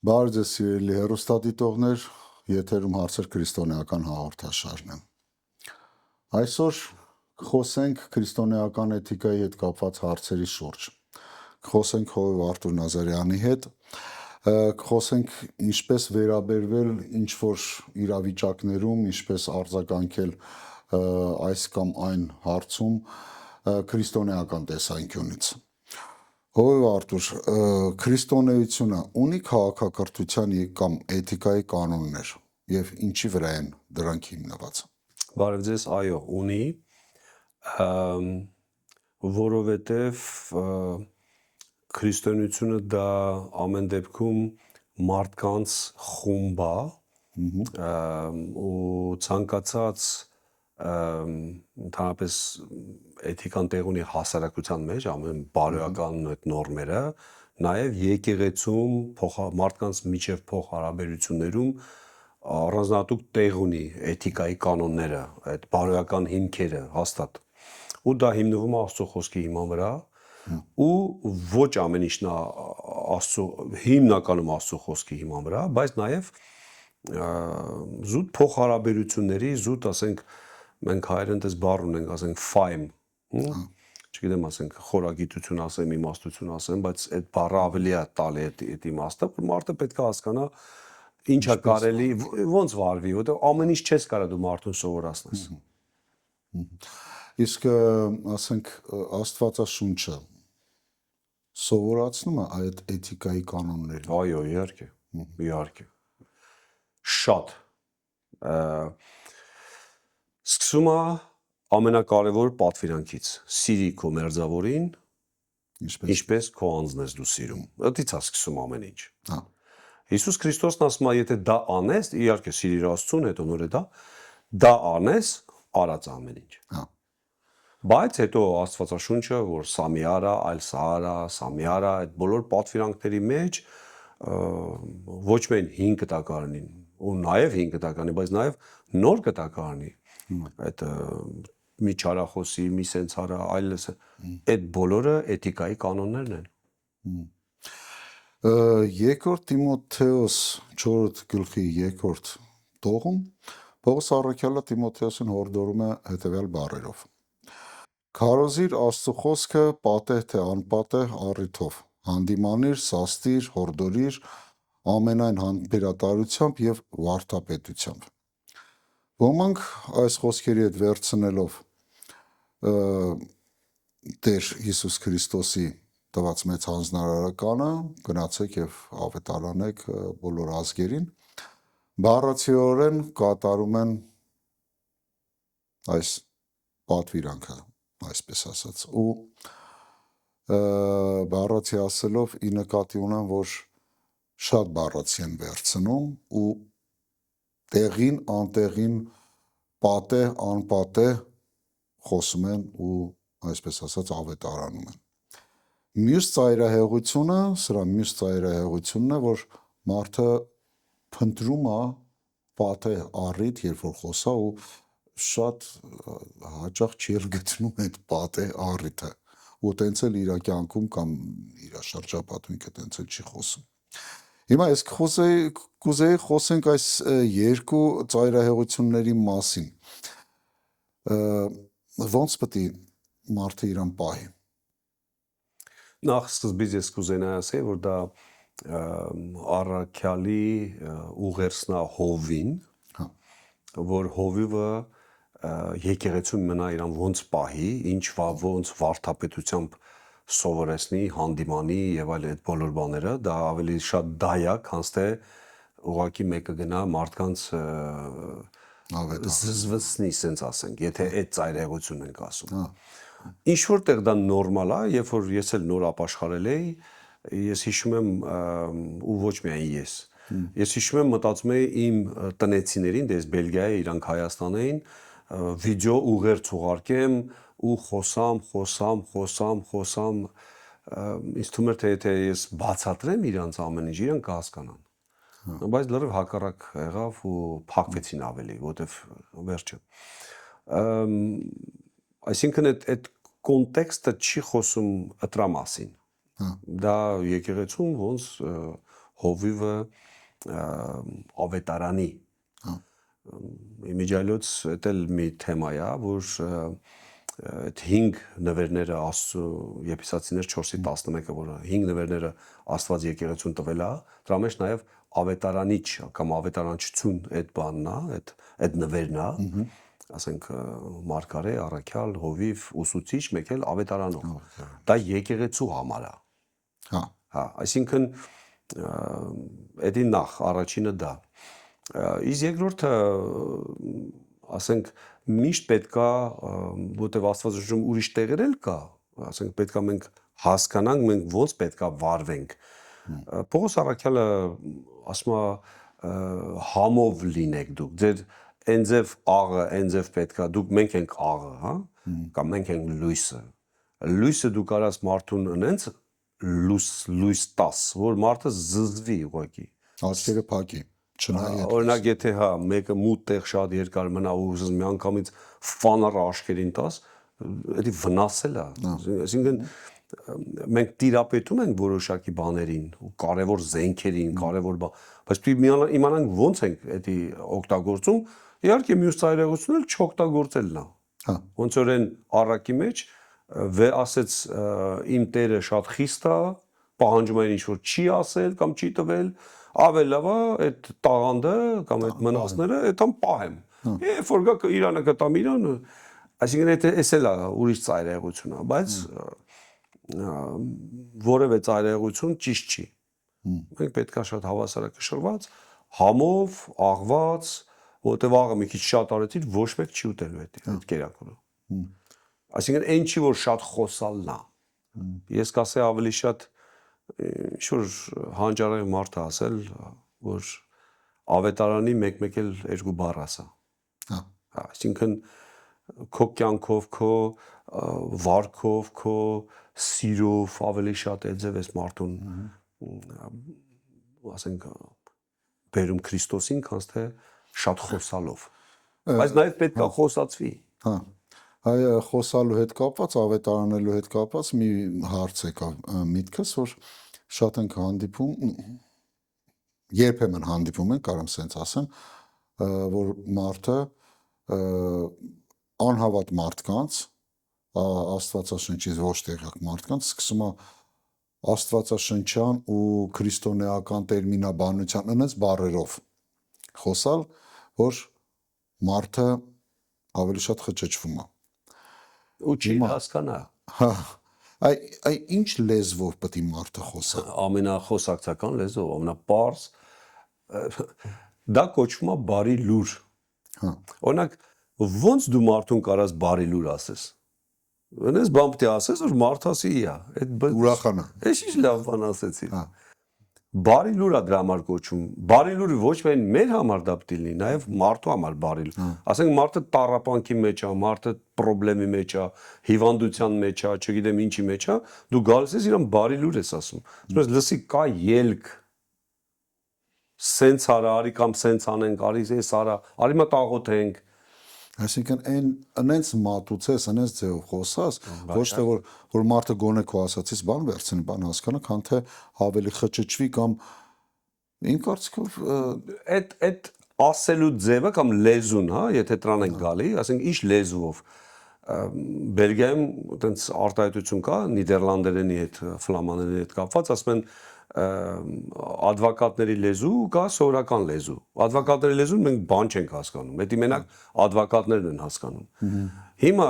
Բարև ձեզ սիրելի հեռուստադիտողներ, եթերում հարցեր քրիստոնեական հաղորդաշարն է։ Այսօր կխոսենք քրիստոնեական էթիկայի հետ կապված հարցերի շուրջ։ Կխոսենք Հովիվ Արթուր Նազարյանի հետ, կխոսենք ինչպես վերաբերվել ինչ-որ իրավիճակներում, ինչպես արձագանքել այս կամ այն հարցում քրիստոնեական տեսանկյունից։ Հովիվ Արթուր, քրիստոնեությունը ունի քաղաքակրթության կամ էթիկայի կանոններ եւ ինչի վրա են դրանք հիմնված։ Բարև ձեզ, այո, ունի, որովհետև քրիստոնեությունը դա ամեն դեպքում մարդկանց խումբ է ու ցանկացած ընդհանրապես էթիկան տեղ ունի հասարակության մեջ ամեն բարոյական այդ նորմերը, նաև եկեղեցում մարդկանց միջև փոխհարաբերություններում առանձնահատուկ տեղ ունի էթիկայի կանոնները, այդ բարոյական հիմքերը հաստատ։ Ու դա հիմնվում է Աստծո խոսքի հիման վրա, ու ոչ ամեն ինչն է հիմնականում Աստծո խոսքի հիման վրա, բայց նաև զուտ փոխհարաբերությունների, զուտ ասենք մենք հայերեն դες բառ ունենք, ասենք ֆայմ, չգիտեմ, ասենք խորագիտություն ասեմ, իմաստություն ասեմ, բայց այդ բառը ավելի է տալի այդ իմաստը, որ մարդը պետք է հասկանա ինչ է կարելի, ոնց վարվի, որտեղ ամեն ինչ չես կարող դու մարդուն սովորացնես։ Իսկ ասենք Աստվածաշունչը սովորացնում է այդ էթիկայի կանոնները։ Այո, իհարկե, իհարկե։ Շատ սկսում է ամենակարևոր պատվիրանքից՝ սիրի քո մերձավորին, ինչպես քո անձն ես դու սիրում։ Այդից է սկսում ամեն ինչ։ Հիսուս Քրիստոսն ասում է, եթե դա անես, իհարկե սիրիր Աստծուն, հետո նոր է դա անես, արած ամեն ինչ։ Բայց հետո Աստվածաշունչը, որ Սամիարա, այլ Սահարա, Սամիարա, այդ բոլոր պատվիրանքների մեջ ոչ միայն 5 կտակարանին, ու նաև 5 կտակարանի, բայց նաև նոր կտակարանի, այդ մի չարախոսի, մի սենցարա, այլս, այդ բոլորը էթիկայի կանոններն են։ Երկրորդ Տիմոթեոս 4 գլխի 2 տողում Պողոս առաքյալը Տիմոթեոսին հորդորում է հետևյալ բառերով. Քարոզիր Աստծո խոսքը պատեհ թե անպատեհ առիթով, հանդիմանիր, սաստիր, հորդորիր ամենայն համբերատարությամբ եւ վարդապետությամբ։ Ոմանք այս խոսքերի հետ վերցնելով Տեր Հիսուս Քրիստոսի տված մեծ հանձնարարականը, գնացեք եւ ավետարանեք բոլոր ազգերին, բառացիորեն կատարում են այս պատվիրանքը, այսպես ասած, ու բառացի ասելով ի նկատի ունեմ, որ շատ բառացի են վերցնում ու տեղին, անտեղին, պատեհ, անպատեհ խոսում են ու այսպես ասած ավետարանում են։ Մյուս ծայրահեղությունը, սրա մյուս ծայրահեղությունն է, որ մարդը փնտրում է պատեհ առիթ, երբ որ խոսա ու շատ հաճախ չի գտնում այդ պատեհ առիթը ու տենց էլ իր կյանքում կամ իր շրջապատում ինքը տենց էլ չի խոսում։ Հիմա ես կուզեի խոսենք այս երկու ծայրահեղությունների մասին։ Ոնց պետք է մարդը իրան պահի։ Նախ սկզբից ես կուզենայի ասել, որ դա առաքյալի ուղերձնա Հովին, որ Հովիվը եկեղեցում մնա իրան ոնց պահի, ինչ ոնց վարդապետությամբ սովորեցնի, հանդիմանի եւ այլ այդ բոլոր բաները, դա ավելի շատ դայակ, քան թե ուղղակի մեկը գնա մարդկանց զզվցնի, ասենց ասենք, եթե այդ ծայրահեղությունն ենք ասում։ Ինչ որտեղ դա նորմալ է, երբ որ ես էլ նոր ապաշխարել էի, ես հիշում եմ ու ոչ միայն ես հիշում եմ մտածում էի իմ տնեցիներին, դες Բելգիայի, իրանք Հայաստան էին, վիդեո ուղերձ ուղարկեմ ու խոսամ, ինձ թվում էր թե եթե ես բացատրեմ իրանց ամեն ինչ, իրանք կհասկանան։ Բայց լրիվ հակառակ եղավ ու փակվեցին ավելի, որտեվ վերջը։ Այսինքն այդ կոնտեքստը չի խոսում ըտրա մասին։ Դա եկեղեցում ոնց հովիվը ավետարանի Իմիջայլոց էտել մի թեմա է, որ այդ 5 նվերները Աստծո Եփեսացիներ 4:11-ը, որը 5 նվերները Աստված եկեղեցուն տվել է, դրա մեջ նաև ավետարանիչ կամ ավետարանչություն այդ բանն է, այդ նվերն է, ասենք մարգարե, առաքյալ, հովիվ, ուսուցիչ, մեկ էլ ավետարանող։ Դա եկեղեցու համար է։ Հա, այսինքն էդի նախ առաջինը դա։ Իսկ երկրորդը ասենք միշտ պետքա, որտեվ Աստվածաշունչում ուրիշ տեղեր էլ կա, ասենք պետքա մենք հասկանանք, մենք ոնց պետքա վարվենք։ Պողոս առաքյալը ասում է համով լինեք դուք, ձեր այնձև աղը, այնձև պետքա, դուք մենք ենք աղը, հա, կամ մենք ենք լույսը։ Լույսը դու կարաս մարդուն ընենց լույս տաս, որ մարդը զզվի ուղղակի։ Աչքերը փակի, չնայի։ Օրինակ եթե հա մեկը մութ տեղ շատ երկար մնա ու ուզես միանգամից ֆանար աշկերին տաս, դա վնասել է։ Այսինքն մենք տիրապետում ենք որոշակի բաներին, կարևոր զենքերին, կարևոր բայց պիտի իմանանք ոնց ենք դա օգտագործում։ Իհարկե մյուս ծայրահեղությունն էլ չօգտագործելն է։ Ոնց որ այն առակի մեջ ասեց իմ Տերը շատ խիստ է, պահանջում է ինչ որ չի ասել կամ չի տվել, ավելի լավ է այդ տաղանդը կամ այդ մնացները այդքան պահեմ։ Երբ որ գա Իրանը կտամ Իրանը, այսինքն էս էլ է ուրիշ ծայրահեղություն է, բայց որևէ ծայրահեղություն ճիշտ չի։ Մենք պետք է շատ հավասարակշռված, համով, աղված, որտեվ աղը մի քիչ շատ արեցիր, ոչ մեկ չի ուտելու այդ կերակուրը։ Այսինքն այն չի որ շատ խոսալն է։ Ես կասեի ավելի շատ ինչ որ հանճարեղ մարդ է ասել, որ ավետարանի մեկ-մեկ էլ 2 բառ ասա։ Այսինքն քո կյանքով, քո վարքով, քո սիրով ավելի շատ էձև ես մարդուն ասենք բերում Քրիստոսին, քան թե շատ խոսալով։ Բայց նաև պետք է խոսացվի։ Այ խոսալու հետ կապված, ավետարանելու հետ կապված մի հարց եկավ միտքս, որ շատ ենք հանդիպում, երբեմն հանդիպում ենք, կարամ սենց ասեմ, որ մարդը անհավատ մարդկանց, Աստվածաշնչից ոչ տեղյակ մարդկանց սկսում է աստվածաշնչյան ու քրիստոնեական տերմինաբանության այնպես բառերով խոսալ, որ մարդը ավելի շատ խճճվում է։ Ու չի հասկանա։ Այ ինչ լեզվով պետք է մարդը խոսա։ Ամենախոսակցական լեզվով, ամենապարզ դա կոչվում է բարի լուր։ Օրինակ, ոնց դու մարդուն կարաս բարի լուր ասես։ Այնպես բան պետք է ասես, որ մարդը ասի «Իա», ուրախանա։ Էս ինչ լավ բան ասեցի։ Բարի լուր է դրա համար կոչվում։ Բարի լուրը ոչ միայն մեր համար դա պետք է լինի, նաև մարդու համար բարի լուր։ Ասենք մարդը տառապանքի մեջ է, մարդը խնդրի մեջ է, հիվանդության մեջ է, չգիտեմ ինչի մեջ է, դու գալիս ես իրան բարի լուր ես ասում։ Ասում ես լսի կա ելք։ Սենց արա, արի կամ սենց անենք, արի էս արա, արի մա տաղոթենք։ Այսինքն այնց մատուցես, այնց ձևով խոսաս, ոչ թե որ մարդը գոնե քո ասացից բան վերցնի, բան հասկանա, քան թե ավելի խճճվի կամ իմ կարծիքով այդ ասելու ձևը կամ լեզուն, հա, եթե դրան ենք գալի, ասենք ինչ լեզվով Բելգիայում այտենց արտահայտություն կա նիդերլանդերենի հետ, ֆլամաներենի հետ կապված, ասում են advokatների լեզու կա սովորական լեզու։ Advokatների լեզուն մենք բան չենք հասկանում։ Դա մենակ advokatներն են հասկանում։ Հիմա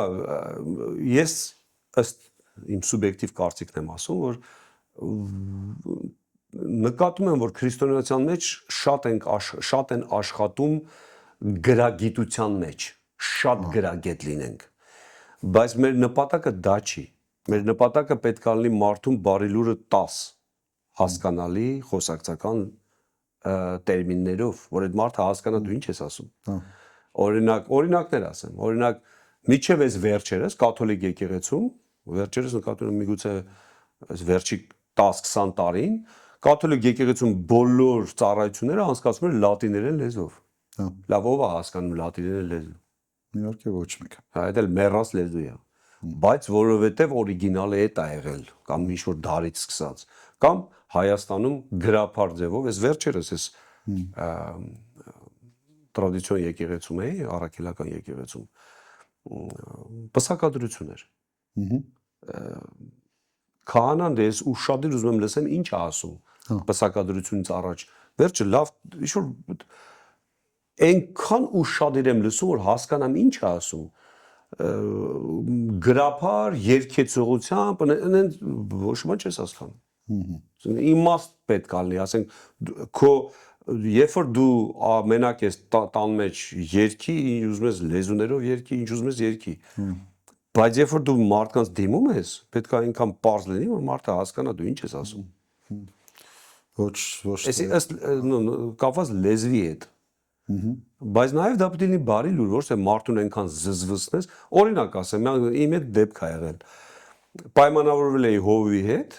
ես ըստ իմ սուբյեկտիվ կարծիքն եմ ասում, որ նկատում եմ, որ քրիստոնեության մեջ շատ են աշխատում գրագիտության մեջ, շատ գրագետ լինենք։ Բայց մեր նպատակը դա չի։ Մեր նպատակը պետք է լինի մարդուն բարի լուրը տաս հասկանալի խոսակցական տերմիններով, որ այդ մարդը հասկանա դու ինչ ես ասում։ Օրինակներ ասեմ, օրինակ միջև այս վերջերս կաթոլիկ եկեղեցում, վերջերս նկատում եմ միգուցե այս վերջի 10-20 տարին, կաթոլիկ եկեղեցում բոլոր ծառայությունները անցկացվում են լատիներեն լեզվով։ Լավ, ով է հասկանում լատիներեն լեզու։ Իհարկե ոչ մեկը։ Այդ էլ մեռած լեզու է։ Բայց որովհետև օրիգինալը է դա եղել, կամ ինչ որ դարից սկսած, կամ Հայաստանում գրափար ձևով, ես վերջերս ես տրադիցիոն եկեղեցում էի, առաքելական եկեղեցում, պսակադրություն էր։ Քահանան ես ուշադիր ուզում եմ լսեմ ինչ է ասում պսակադրությունից առաջ։ Վերջը լավ ինչ-որ այնքան ուշադիր եմ լսում, որ հասկանամ ինչ է ասում։ Գրափար, երկեցողությամբ, ոչ մի չես հասկանում։ Իմաստ պետք է լինի, ասենք քո երբ որ դու մենակ ես տան մեջ երգի, ինչ ուզում ես լեզուներով երգի, ինչ ուզում ես երգի։ Բայց երբ որ դու մարդկանց դիմում ես, պետք է այնքան պարզ լինի, որ մարդը հասկանա դու ինչ ես ասում։ Ոչ ըստ կապված լեզվի հետ։ Բայց նաև դա պետք է լինի բարի լուր, ոչ թե մարդուն այնքան զզվզնես։ Օրինակ ասեմ, իմ հետ դեպք ա եղել։ Պայմանավորվել էի հովի հետ,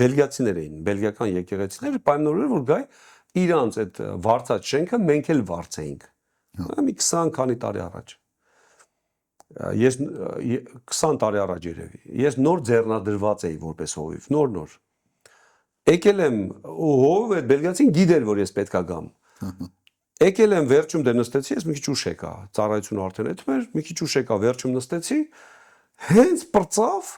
բելգիացիներ էին, բելգիական եկեղեցիներ, պայմանավորվել որ գայ իրանց այդ վարձած շենքը մենք էլ վարձեինք։ Մի 20 քանի տարի առաջ։ Ես 20 տարի առաջ երևի։ Ես նոր ձեռնադրված էի որպես հովիվ, նոր։ Եկել եմ ու հովիվ այդ բելգիացին գիտեր որ ես պետքա գամ։ Եկել եմ վերջում դե նստեցի, ես մի քիչ ուշ եկա, ծառայությունը արդեն այդում էր, մի քիչ ուշ եկա, վերջում նստեցի, հենց պրծավ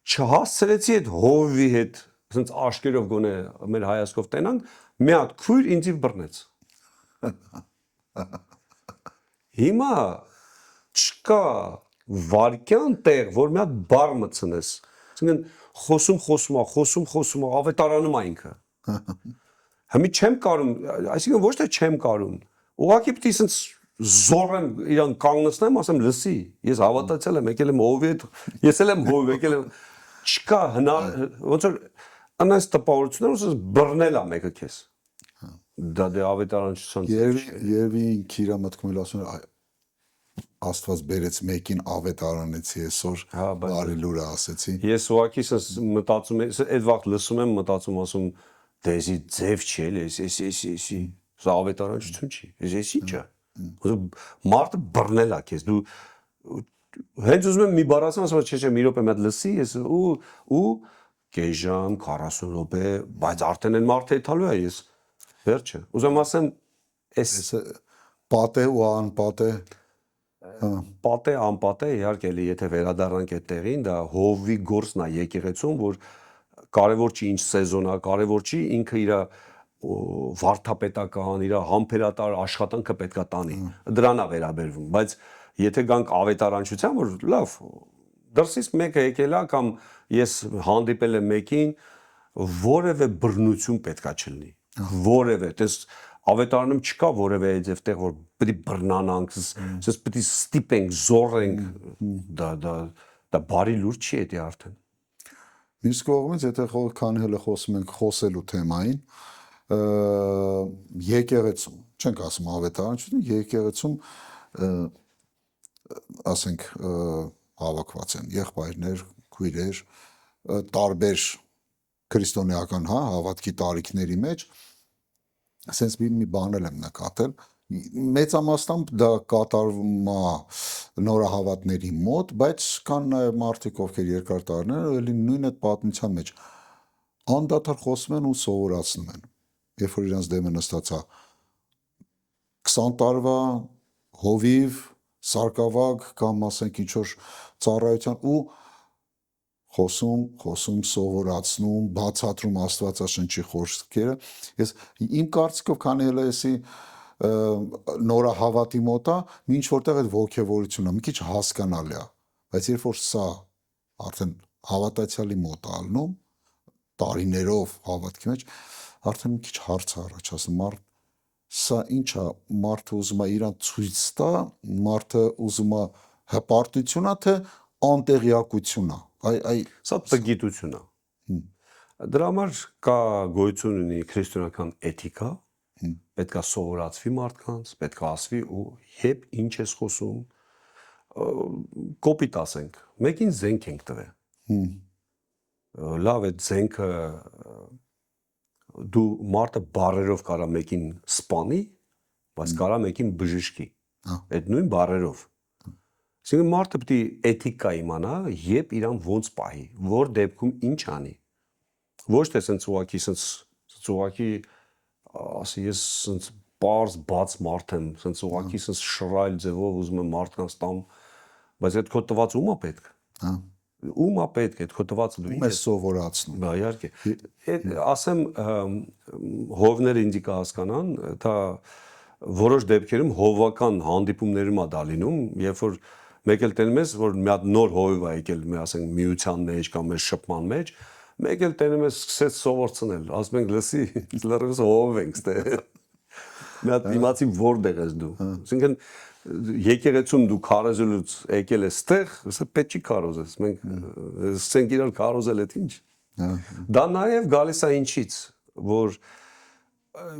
չհասցրեցի այդ հովի հետ, ասենց աշկերով գոնե մեր հայացքով տենանք, մի հատ քույր ինձի բռնեց։ Հիմա չկա վարքյան տեղ, որ մի հատ բառ մտցնես։ Ասենք խոսում, ավետարանում է ինքը։ Հիմա չեմ կարում, այսինքն ոչ թե չեմ կարում, ուղղակի պիտի ասենց զորեմ իրան կանգնեցնեմ, ասեմ լսի, ես հավատացել եմ, եկել եմ հովի հետ, ես էլ եմ հովի, եկել եմ չկա ոնց որ անայս տպավորություններ ուսես բռնել է մեկը քեզ։ Դա դե ավետարանչության Երևի ինքիրա մտքում էլ ասում է Աստված բերեց մեկին ավետարանեցի այսօր բարի լուրը ասեցի։ Ես ուղղակի մտածում եմ, այդ վաղ լսում եմ, մտածում ասում դեզի ձև չի էլ, էսի, սա ավետարանչություն չի, էսի չէ։ Մարդը բռնել է քեզ, դու հենց ուզում եմ մի բառ ասեմ, ասում եմ չէ, մի րոպե մի հատ լսի, ես ու կես ժամ, 40 րոպե, բայց արդեն այն մարդը եթալու է ես։ Վերջը։ Ուզում ասեմ, այս պատե ու անպատե պատե անպատե իհարկե էլի եթե վերադառնանք այդ տեղին, դա հովի գործն է եկեղեցում, որ կարևոր չի ինչ սեզոն է, կարևոր չի ինքը իր վարդապետական, իր համբերատար աշխատանքը պետքա տանի։ Դրան է վերաբերվում, բայց եթե գանք ավետարանչության, որ լավ, դրսից մեկը եկել է կամ ես հանդիպել եմ մեկին, որևէ բռնություն պետքա չլինի։ Որևէ, տես ավետարանում չկա որևէ այդև տեղ որ պիտի բռնանանք, ասես պիտի ստիպենք, զորենք, դա բարի լուր չի էդի արդեն։ Մյուս կողմից, եթե քանի հələ խոսում ենք խոսելու թեմային, եկեղեցում, չենք ասում ավետարանչություն, եկեղեցում ասենք հավաքված են եղբայրներ, քույրեր, տարբեր քրիստոնեական, հավատքի տարիքների մեջ, ասենց մի բան եմ նկատել, մեծամասամբ դա կատարվում է նորահավատների մոտ, բայց կան նաև մարդիկ, ովքեր երկար տարիներ էլի նույն այդ պատմության մեջ անդադար խոսում են ու սովորացնում են։ Երբ որ իրանց դեմը նստած է 20 տարվա հովիվ, սարկավագ կամ ասենք ինչ որ ծառայության ու խոսում, սովորացնում, բացատրում Աստվածաշնչի խոսքերը։ Ես իմ կարծիքով քանի հələ էսի նորահավատի մոտ է, ինչ որտեղ այդ ողջավորությունը մի քիչ հասկանալի է, բայց երբ որ սա արդեն հավատացյալի մոտ է ալնում, տարիներով հավատքի մեջ, արդեն մի քիչ հարց է առաջացնում, սա ինչ է, մարդը ուզում է իրան ցույց տա, մարդը ուզում է հպարտություն է, թե անտեղյակություն է։ Սա տգիտություն է։ Դրա համար կա գոյություն ունի քրիստոնեական էթիկա, պետք է սովորացվի մարդկանց, պետք է ասվի ու երբ ինչ ես խոսում, կոպիտ ասենք, մեկին զենք ենք տվել։ Լավ է զենքը դու մարդը բառերով կարա մեկին սպանի, բայց կարա մեկին բժշկի։ Այդ նույն բառերով։ Այսինքն մարդը պետք է էթիկա իմանա, երբ իրան ոնց պահի, որ դեպքում ինչ անի։ Ոչ թե sense ուղակի ասի ես sense բարձ բաց մարդ եմ, sense ուղակի sense շռայլ ձևով ուզում եմ մարդկանց տամ, բայց այդ քո տված ումա պետք։ Հա։ Ումա պետք այդ քո տվածը դու Ում ես սովորացնում։ Բա իհարկե։ Այդ ասեմ հովները ինձ կհասկանան, դա որոշ դեպքերում հովական հանդիպումներում է դա լինում, երբ որ մեկ էլ տենում ես, որ մի հատ նոր հովիվ է եկել, մի ասենք միության մեջ կամ մեր շփման մեջ, մեկ էլ տենում ես սկսեց սովորցնել, ասում ենք լսի, լրիվ հով ենք ստե։ Մի հատ իմացի որտեղ ես դու։ Այսինքն եկեղեցում դու քարոզելուց եկել ես ստեղ, ասա պետք չի քարոզես, մենք սկսենք իրար քարոզել այդ ինչ։ Դա նաև գալիս է ինչից, որ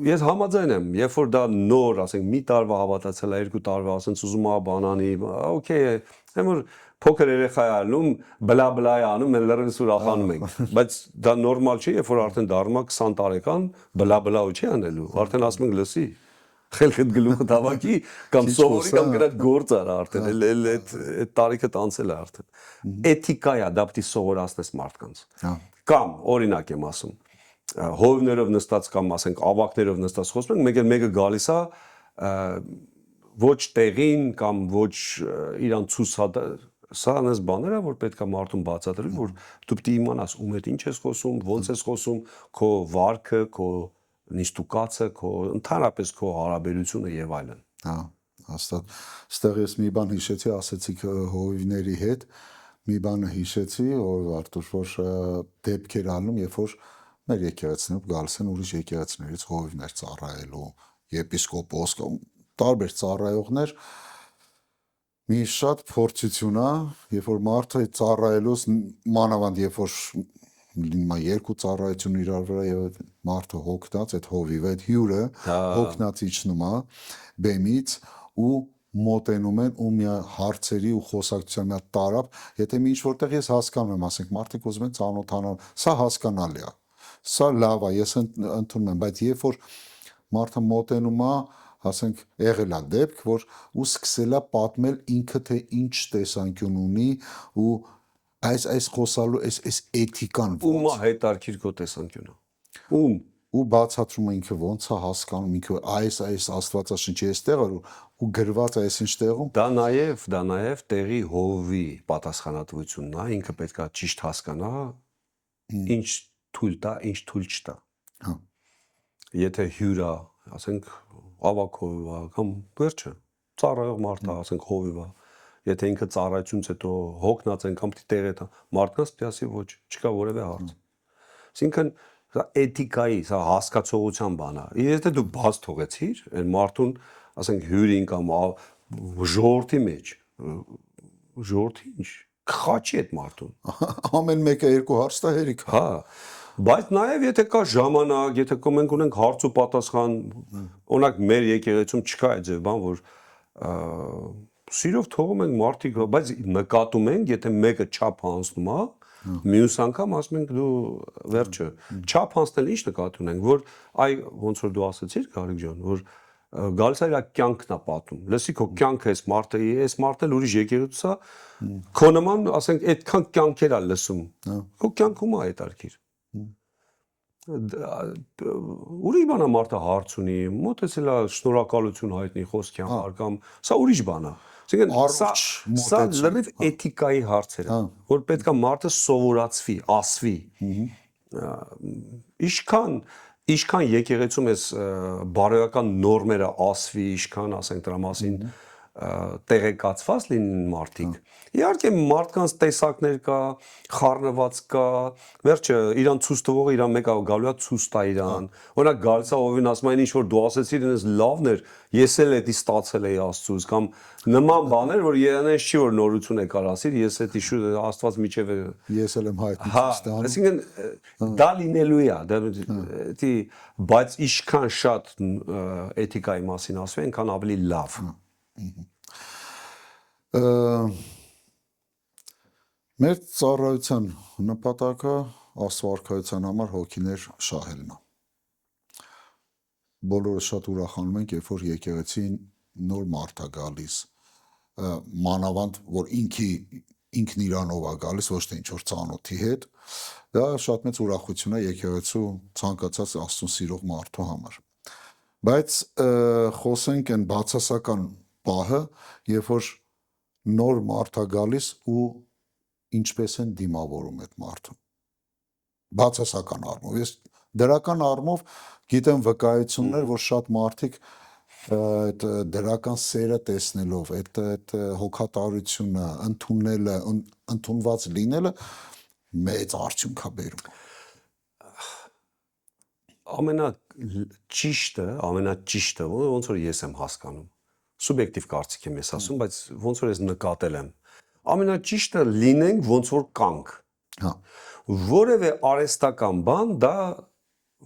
ես համաձայն եմ, երբ որ դա նոր, ասենք մի տարվա հավատացել է, 2 տարվա, ասենք ուզում է բանանի, օքեյ է, եմ որ փոքր երեխա է անում, բլա բլա է անում, մենք լրիվ ուրախանում ենք, բայց դա նորմալ չէ, երբ որ արդեն դառնում է 20 տարեկան, բլա բլա ու չի անելու, արդեն ասում ենք լսի, խելքդ գլուխը դավակի կամ սովորի կամ գնաց գործ արա արդեն, այդ տարիքը տանցել է արդեն։ Էթիկա է, դա պետք է սովորացնես մարդկանց։ Կամ օրինակ եմ ասում, հովներով նստած կամ ասենք ավակներով նստած խոսում ենք, մեկ էլ մեկը գալիս է ոչ տեղին կամ ոչ իրան ցույց սա այնպես բաներ է, որ պետք է մարդուն բացատրել, որ դու պետք է իմանաս ում հետ ինչ ես խոսում, ոնց ես խոսում, քո վարքը, քո նիստուկացը, քո ընդհանրապես քո հարաբերությունը եւ այլն։ Հա, հաստատ։ Ստեղ ես մի բան հիշեցի, ասեցիք հովիվների հետ, մի բանը հիշեցի, Արտուր, որ դեպք էր անում, երբ որ մեր եկեղեցիներով գալիս են ուրիշ եկեղեցիներից հովիվներ ծառայելու, եպիսկոպոս կամ տարբեր ծառայողներ, մի շատ փորձություն է, երբ որ մարդը ծառայելուց մանավանդ երբ որ լինում է երկու ծառայություն իրար վրա եւ մարդը հոգնած, այդ հովիվը, այդ հյուրը հոգնած իջնում է բեմից ու մոտենում են ու մի հարցերի ու խոսակցության մի տարապ, եթե մի ինչ որտեղ ես հասկանում եմ, ասենք մարդիկ ուզում են ծանոթանալ, սա հասկանալի է, սա լավ է, ես ընդունում եմ, բայց երբ որ մարդը մոտենում է, ասենք եղել է դեպք, որ ու սկսել է պատմել ինքը թե ինչ տեսանկյուն ունի ու այս խոսալու այս էթիկան ոնց ում է հետարքիր քո տեսանկյունը։ Ում ու բացատրում է ինքը ոնց է հասկանում ինքը այս աստվածաշնչի այստեղ ու գրված է այսինչ տեղում դա նաև տեղի հովի պատասխանատվությունն է, ինքը պետքա ճիշտ հասկանա ինչ թույլ տա, ինչ թույլ չտա։ Հա։ Եթե հյուր է, ասենք ավակ հովիվ է կամ վերջը ծառայող մարդ է, ասենք հովիվ է, եթե ինքը ծառայությունից հետո հոգնած են կամ տեղը է, մարդկանց դասի ոչ, չկա որևէ հարց։ Այսինքն սա էթիկայի, սա հասկացողության բան է։ Եթե դու բաց թողեցիր, այն մարդուն, ասենք հյուրին կամ ժողովրդի մեջ, ժողովրդի ինչ, քաչի այդ մարդուն։ ամեն մեկը երկու հարց տա հերիք։ Հա, բայց նաև եթե կա ժամանակ, եթե մենք ունենք հարց ու պատասխան, օրինակ մեր եկեղեցում չկա այդ ձև բան, որ սիրով թողում ենք մարդիկ, բայց նկատում ենք, եթե մեկը չափ հանձնում է, մյուս անգամ ասում ենք դու վերջը չափ հանձնել ինչ նկատի ունենք, որ այ ոնց որ դու ասացիր Գարիկ ջան, որ գալիս է իր կյանքն է պատում։ Լսի քո կյանքը այս մարդը էլ ուրիշ եկեղեցու է, քո նման, ասենք, այդքան կյանքեր է լսում։ Քո կյանքում է հետարքիր։ Ուրիշ բան է մարդը հարց ունի, մոտեցել է շնորհակալություն հայտնի խոսքի համար կամ սա ուրիշ բան է։ Այսինքն սա լրիվ էթիկայի հարցեր է, որ պետքա մարդը սովորացվի, ասվի։ Ինչքան եկեղեցում ես բարոյական նորմերը ասվի, ինչքան ասենք դրա մասին տեղեկացված լինեն մարդիկ։ Իհարկե մարդկանց տեսակներ կա, խառնված կա, վերջը իրան ցույց տվողը իրան մեկը գալու է ցույց տա իրան։ Օրինակ գալիս է ովին ասում է ինչ որ դու ասեցիր ինձ լավն էր, ես էլ էդի ստացել էի Աստծուց կամ նման բաներ, որ երանես չի որ նորություն է կար ասիր, ես էդի Աստված միջև ես էլ եմ հայտնի ստանում։ Այսինքն դա լինելու է, դա բայց ինչքան շատ էթիկայի մասին ասվի, այնքան ավելի լավ։ Մեր ծառայության նպատակը Աստծո համար հոգիներ շահելն է։ Բոլորը շատ ուրախանում ենք, երբ որ եկեղեցին նոր մարդ է գալիս, մանավանդ որ ինքն իրանով է գալիս, ոչ թե ինչ որ ծանոթի հետ, դա շատ մեծ ուրախություն է եկեղեցու ցանկացած Աստծուն սիրող մարդու համար։ Բայց խոսենք այն բացասական պահը, երբ որ նոր մարդ է գալիս ու ինչպես են դիմավորում այդ մարդուն։ Բացասական առումով։ Ես դրական առումով գիտեմ վկայություններ, որ շատ մարդիկ այդ դրական սերը տեսնելով, այդ հոգատարությունը, ընդունված լինելը մեծ արդյունք է բերում։ Ամենաճիշտը, ոնց որ ես եմ հասկանում, սուբյեկտիվ կարծիք եմ ես ասում, բայց ոնց որ ես նկատել եմ, ամենաճիշտը լինենք ոնց որ կանք։ Հա։ Որևէ արհեստական բան դա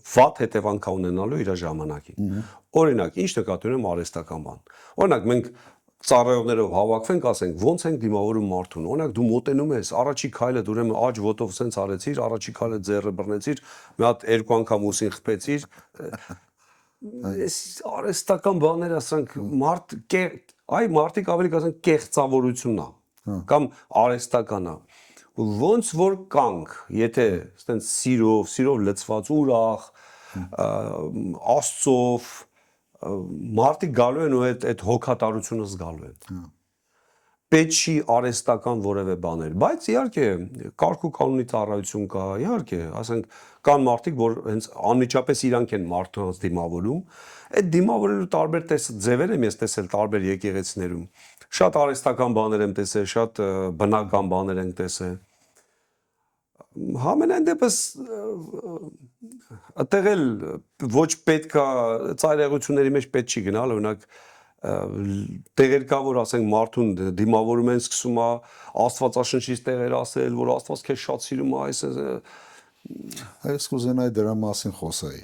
վատ հետևանք ունենալու իր ժամանակին։ Օրինակ, ինչ նկատի ունեմ արհեստական բան։ Օրինակ, մենք ծառայողներով հավաքվենք, ասենք, ոնց ենք դիմավորում մարդուն։ Օրինակ, դու մոտենում ես, առաջի քայլը դու ուրեմն աջ ոտով սենց արեցիր, առաջի քայլը ձեռը բռնեցիր, մի հատ երկու անգամ ուսին խփեցիր։ Այս արհեստական բաները, ասենք, մարդիկ ավելի կասեն կեղծավորությունն է կամ արհեստական է։ Ոնց որ կանք, եթե այտենց սիրով լցված, ուրախ, Աստծով մարդիկ գալու են ու այդ հոգատարությունը զգալու են։ Պետք չի արհեստական որևէ բաներ, բայց իհարկե կարգ ու կանոնի ծառայություն կա, իհարկե, ասենք, կան մարդիկ, որ հենց անմիջապես իրանք են մարդկանց դիմավորում, այդ դիմավորելու տարբեր ձևեր եմ ես տեսել տարբեր եկեղեցիներում։ Շատ արհեստական բաներ եմ տեսել, շատ բնական բաներ եմ տեսել։ Համենայն դեպս այդտեղ էլ ոչ պետքա ծայրահեղությունների մեջ պետք չի գնալ, օրինակ տեղեր կա, որ ասենք մարդուն դիմավորում են, սկսում է Աստվածաշնչից տեղեր ասել, որ Աստված քեզ շատ սիրում է, այս կուզենայի դրա մասին խոսայի։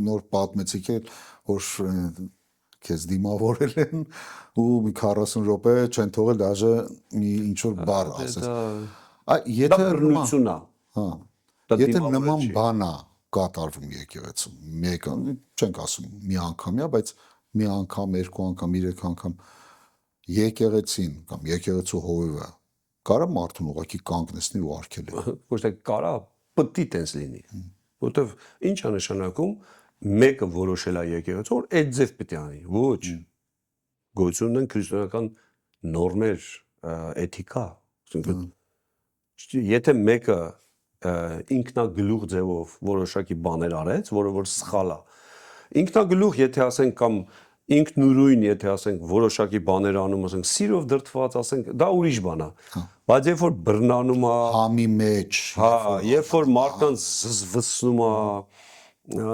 Նոր պատմեցիք էլ, որ քեզ դիմավորել են ու մի 40 րոպե չեն թողել դաժե մի ինչ որ բառ ասես։ Եթե բռնություն է։ Հա։ Եթե նման բան է կատարվում եկեղեցում, մեկը չենք ասում մի անգամյա, բայց մի անգամ, երկու անգամ, 3 անգամ եկեղեցին կամ եկեղեցու հովիվը կարա մարդուն ուղղակի կանգնեցնի ու արգելի։ Ոչ թե կարա, պետք է տենց լինի։ Որտեվ ինչ է նշանակում մեկը որոշել է եկեղեցու, որ այդ ձև պետք է անի։ Ոչ։ Գոյություն ունեն քրիստոնեական նորմեր, էթիկա։ Եթե մեկը ինքնագլուխ ձևով որոշակի բաներ արեց, որը որ սխալ է։ Ինքնագլուխ, եթե ասենք կամ ինքնուրույն, եթե ասենք որոշակի բաներ անում, ասենք սիրով դրդված, ասենք դա ուրիշ բան է։ Բայց երբ որ բռնանում է, համի մեջ, երբ որ մարդկանց զզվսնում է,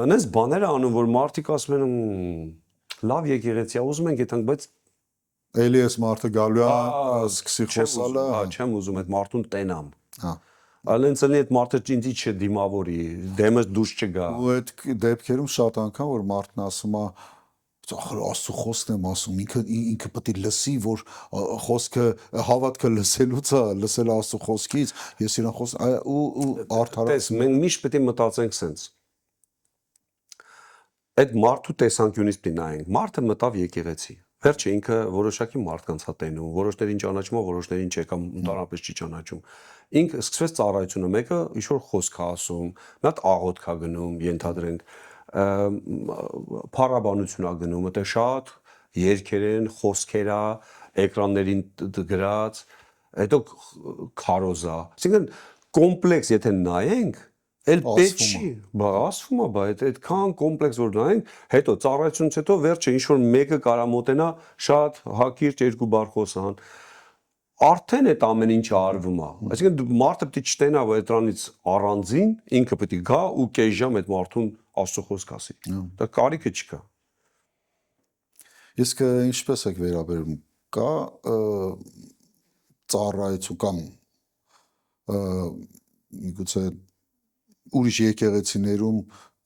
այնպես բաներ անում, որ մարդիկ ասում են լավ եկեղեցի է, ուզում են գետանք, բայց էլի էս մարդը գալու է, սկսի խոսալը, չեմ ուզում այդ մարդուն տենամ։ Այլենց լինի այդ մարդը ինձ չդիմավորի, դեմս դուրս չգա։ Ու այդ դեպքերում շատ անգամ որ մարդն ասում է, Աստծո խոսքն եմ ասում, ինքը պետք է լսի, որ խոսքը հավատքը լսելուց է, լսել Աստծո խոսքից, ես իրան խոսում ու արդարացնում։ Տես, մենք միշտ պետք է մտածենք սենց։ Այդ մարդու տեսանկյունից պետք է նայենք։ Մարդը մտավ եկեղեցի։ Վերջը ինքը որոշակի մարդկանց է տենում, որոշներին ճանաչում է, որոշներին չէ կամ ընդհանրապես չի ճանաչում։ Ինքը սկսվեց ծառայությունը, մեկը ինչ որ խոսք է ասում, մի հատ աղոթք է գնում, ենթադրենք, փառաբանություն է գնում, դա շատ երգեր են, խոսքեր է, էկրաններին գրած, հետո քարոզ է։ Այսինքն կոմպլեքս եթե նայենք, էլ պետք չի, ասվում է, բայց այդքան կոմպլեքս որ նայենք, հետո ծառայությունից հետո վերջը ինչ որ մեկը կարա մոտենա, շատ հակիրճ երկու բառ խոսան։ Արդեն այդ ամեն ինչը արվում է։ Այսինքն մարդը պետք է չտենա, որ դրանից առանձին ինքը պետք է գա ու կես ժամ այդ մարդուն Աստծո խոսք ասի։ Դա կարիքը չկա։ Իսկ ինչպես եք վերաբերում, կա ծառայություն կամ միգուցե ուրիշ եկեղեցիներում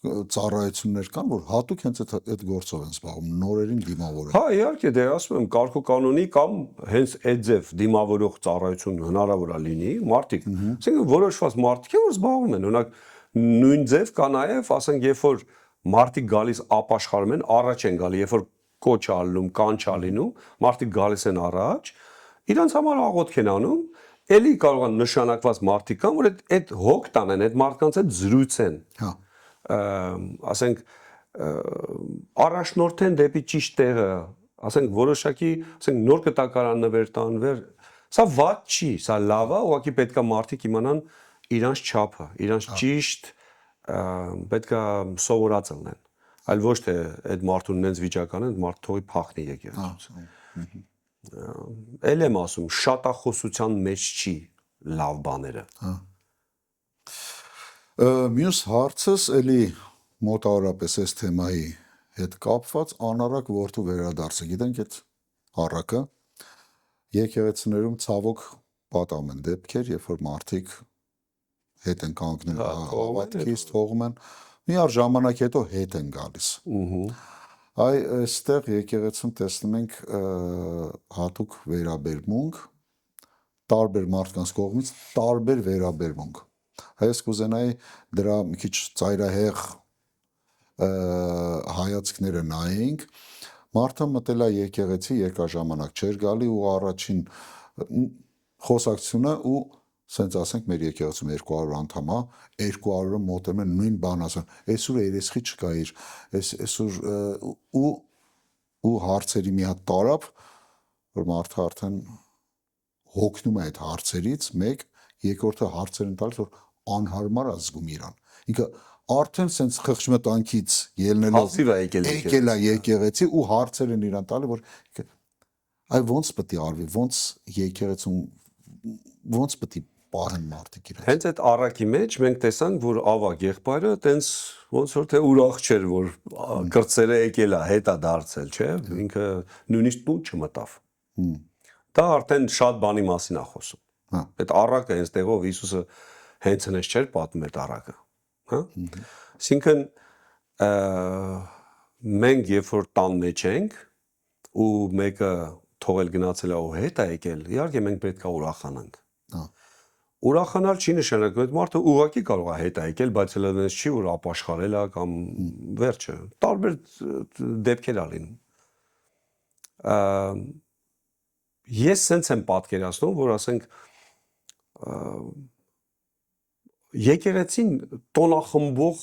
ծառայություններ կան, որ հատուկ հենց այդ գործով են զբաղվում, նորերին դիմավորել։ Հա, իհարկե, դե ասում եմ, կարգ ու կանոնի կամ հենց այդ ձև դիմավորող ծառայություն հնարավոր է լինի, մարդիկ, ասենք որոշված մարդիկ են, որ զբաղվում են, օրինակ նույն ձև կա նաև, ասենք, երբ որ մարդիկ գալիս ապաշխարում են, առաջ են գալի, երբ որ կոչ ալնում, կանչ ալինում, մարդիկ գալիս են առաջ, իրանց համար աղոթք են անում, էլի կարող են նշանակված մարդիկ կան, որ այդ հոգ տանեն, այդ մարդկանց հետ զրույցեն։ Հա։ Ասենք առաջնորդեն դեպի ճիշտ տեղը, ասենք որոշակի, ասենք նոր կտակարան նվեր տանվեր, սա վատ չի, սա լավ է, ուղղակի պետքա մարդիկ իմանան իրանց չափը, իրանց ճիշտ պետքա սովորած լինեն, այլ ոչ թե այդ մարդուն նենց վիճական են, մարդ թողի փախնի եկեղեցուց։ Էլ եմ ասում, շատախոսության մեջ չի լավ բաները։ Մյուս հարցս էլի մոտավորապես այս թեմայի հետ կապված անառակ որդու վերադարձը, գիտենք այդ առակը եկեղեցիներում ցավոք պատահում են դեպքեր, երբ որ մարդիկ հետ են կանգնում հավատքից, թողում են, մի առ ժամանակ հետո հետ են գալիս։ Այստեղ եկեղեցում տեսնում ենք հատուկ վերաբերմունք, տարբեր մարդկանց կողմից տարբեր վերաբերմունք։ Ես կուզենայի դրա մի քիչ ծայրահեղ հայացքները նայենք, մարդը մտել է եկեղեցի, երկար ժամանակ չէր գալի ու առաջին խոսակցությունը ու սենց ասենք մեր եկեղեցում 200 անդամ է, 200-ը մոտենում են նույն բան ասեն, այսօր երեսխի չկա իր, այսօր ու հարցերի մի հատ տարավ, որ մարդը արդեն հոգնում է այդ հարցերից, մեկ, երկրորդը հարցեր են տալիս, որ անհարմար է զգում իրան։ Ինքը արդեն սենց խղճմտանքից ելնելով եկել է եկեղեցի ու հարցեր են իրան տալի, որ այ ոնց պետք է արվի, ոնց եկեղեցում ոնց պետք է պահեն մարդիկ իրենց։ Հենց այդ առակի մեջ մենք տեսանք, որ ավագ եղբայրը տենց ոնց որ թե ուրախ չէր, որ կրծերը եկել է, հետ է դարձել, չէ՞, ինքը նույնիսկ տուն չմտավ։ Դա արդեն շատ բանի մասին է խոսում։ Այդ առակը հենց տեղով Հիսուսը հենց հենց չէր պատմում այդ առակը, հա։ Այսինքն մենք երբ որ տան մեջ ենք ու մեկը թողել գնացել է ու հետ է եկել, իհարկե մենք պետք է ուրախանանք։ Ուրախանալ չի նշանակում, այդ մարդը ուղղակի կարող է հետ է եկել, բայց հենց չի որ ապաշխարել է կամ վերջը։ Տարբեր դեպքեր ա լինում։ Ես սենց եմ պատկերացնում, որ ասենք եկեղեցին տոնախմբող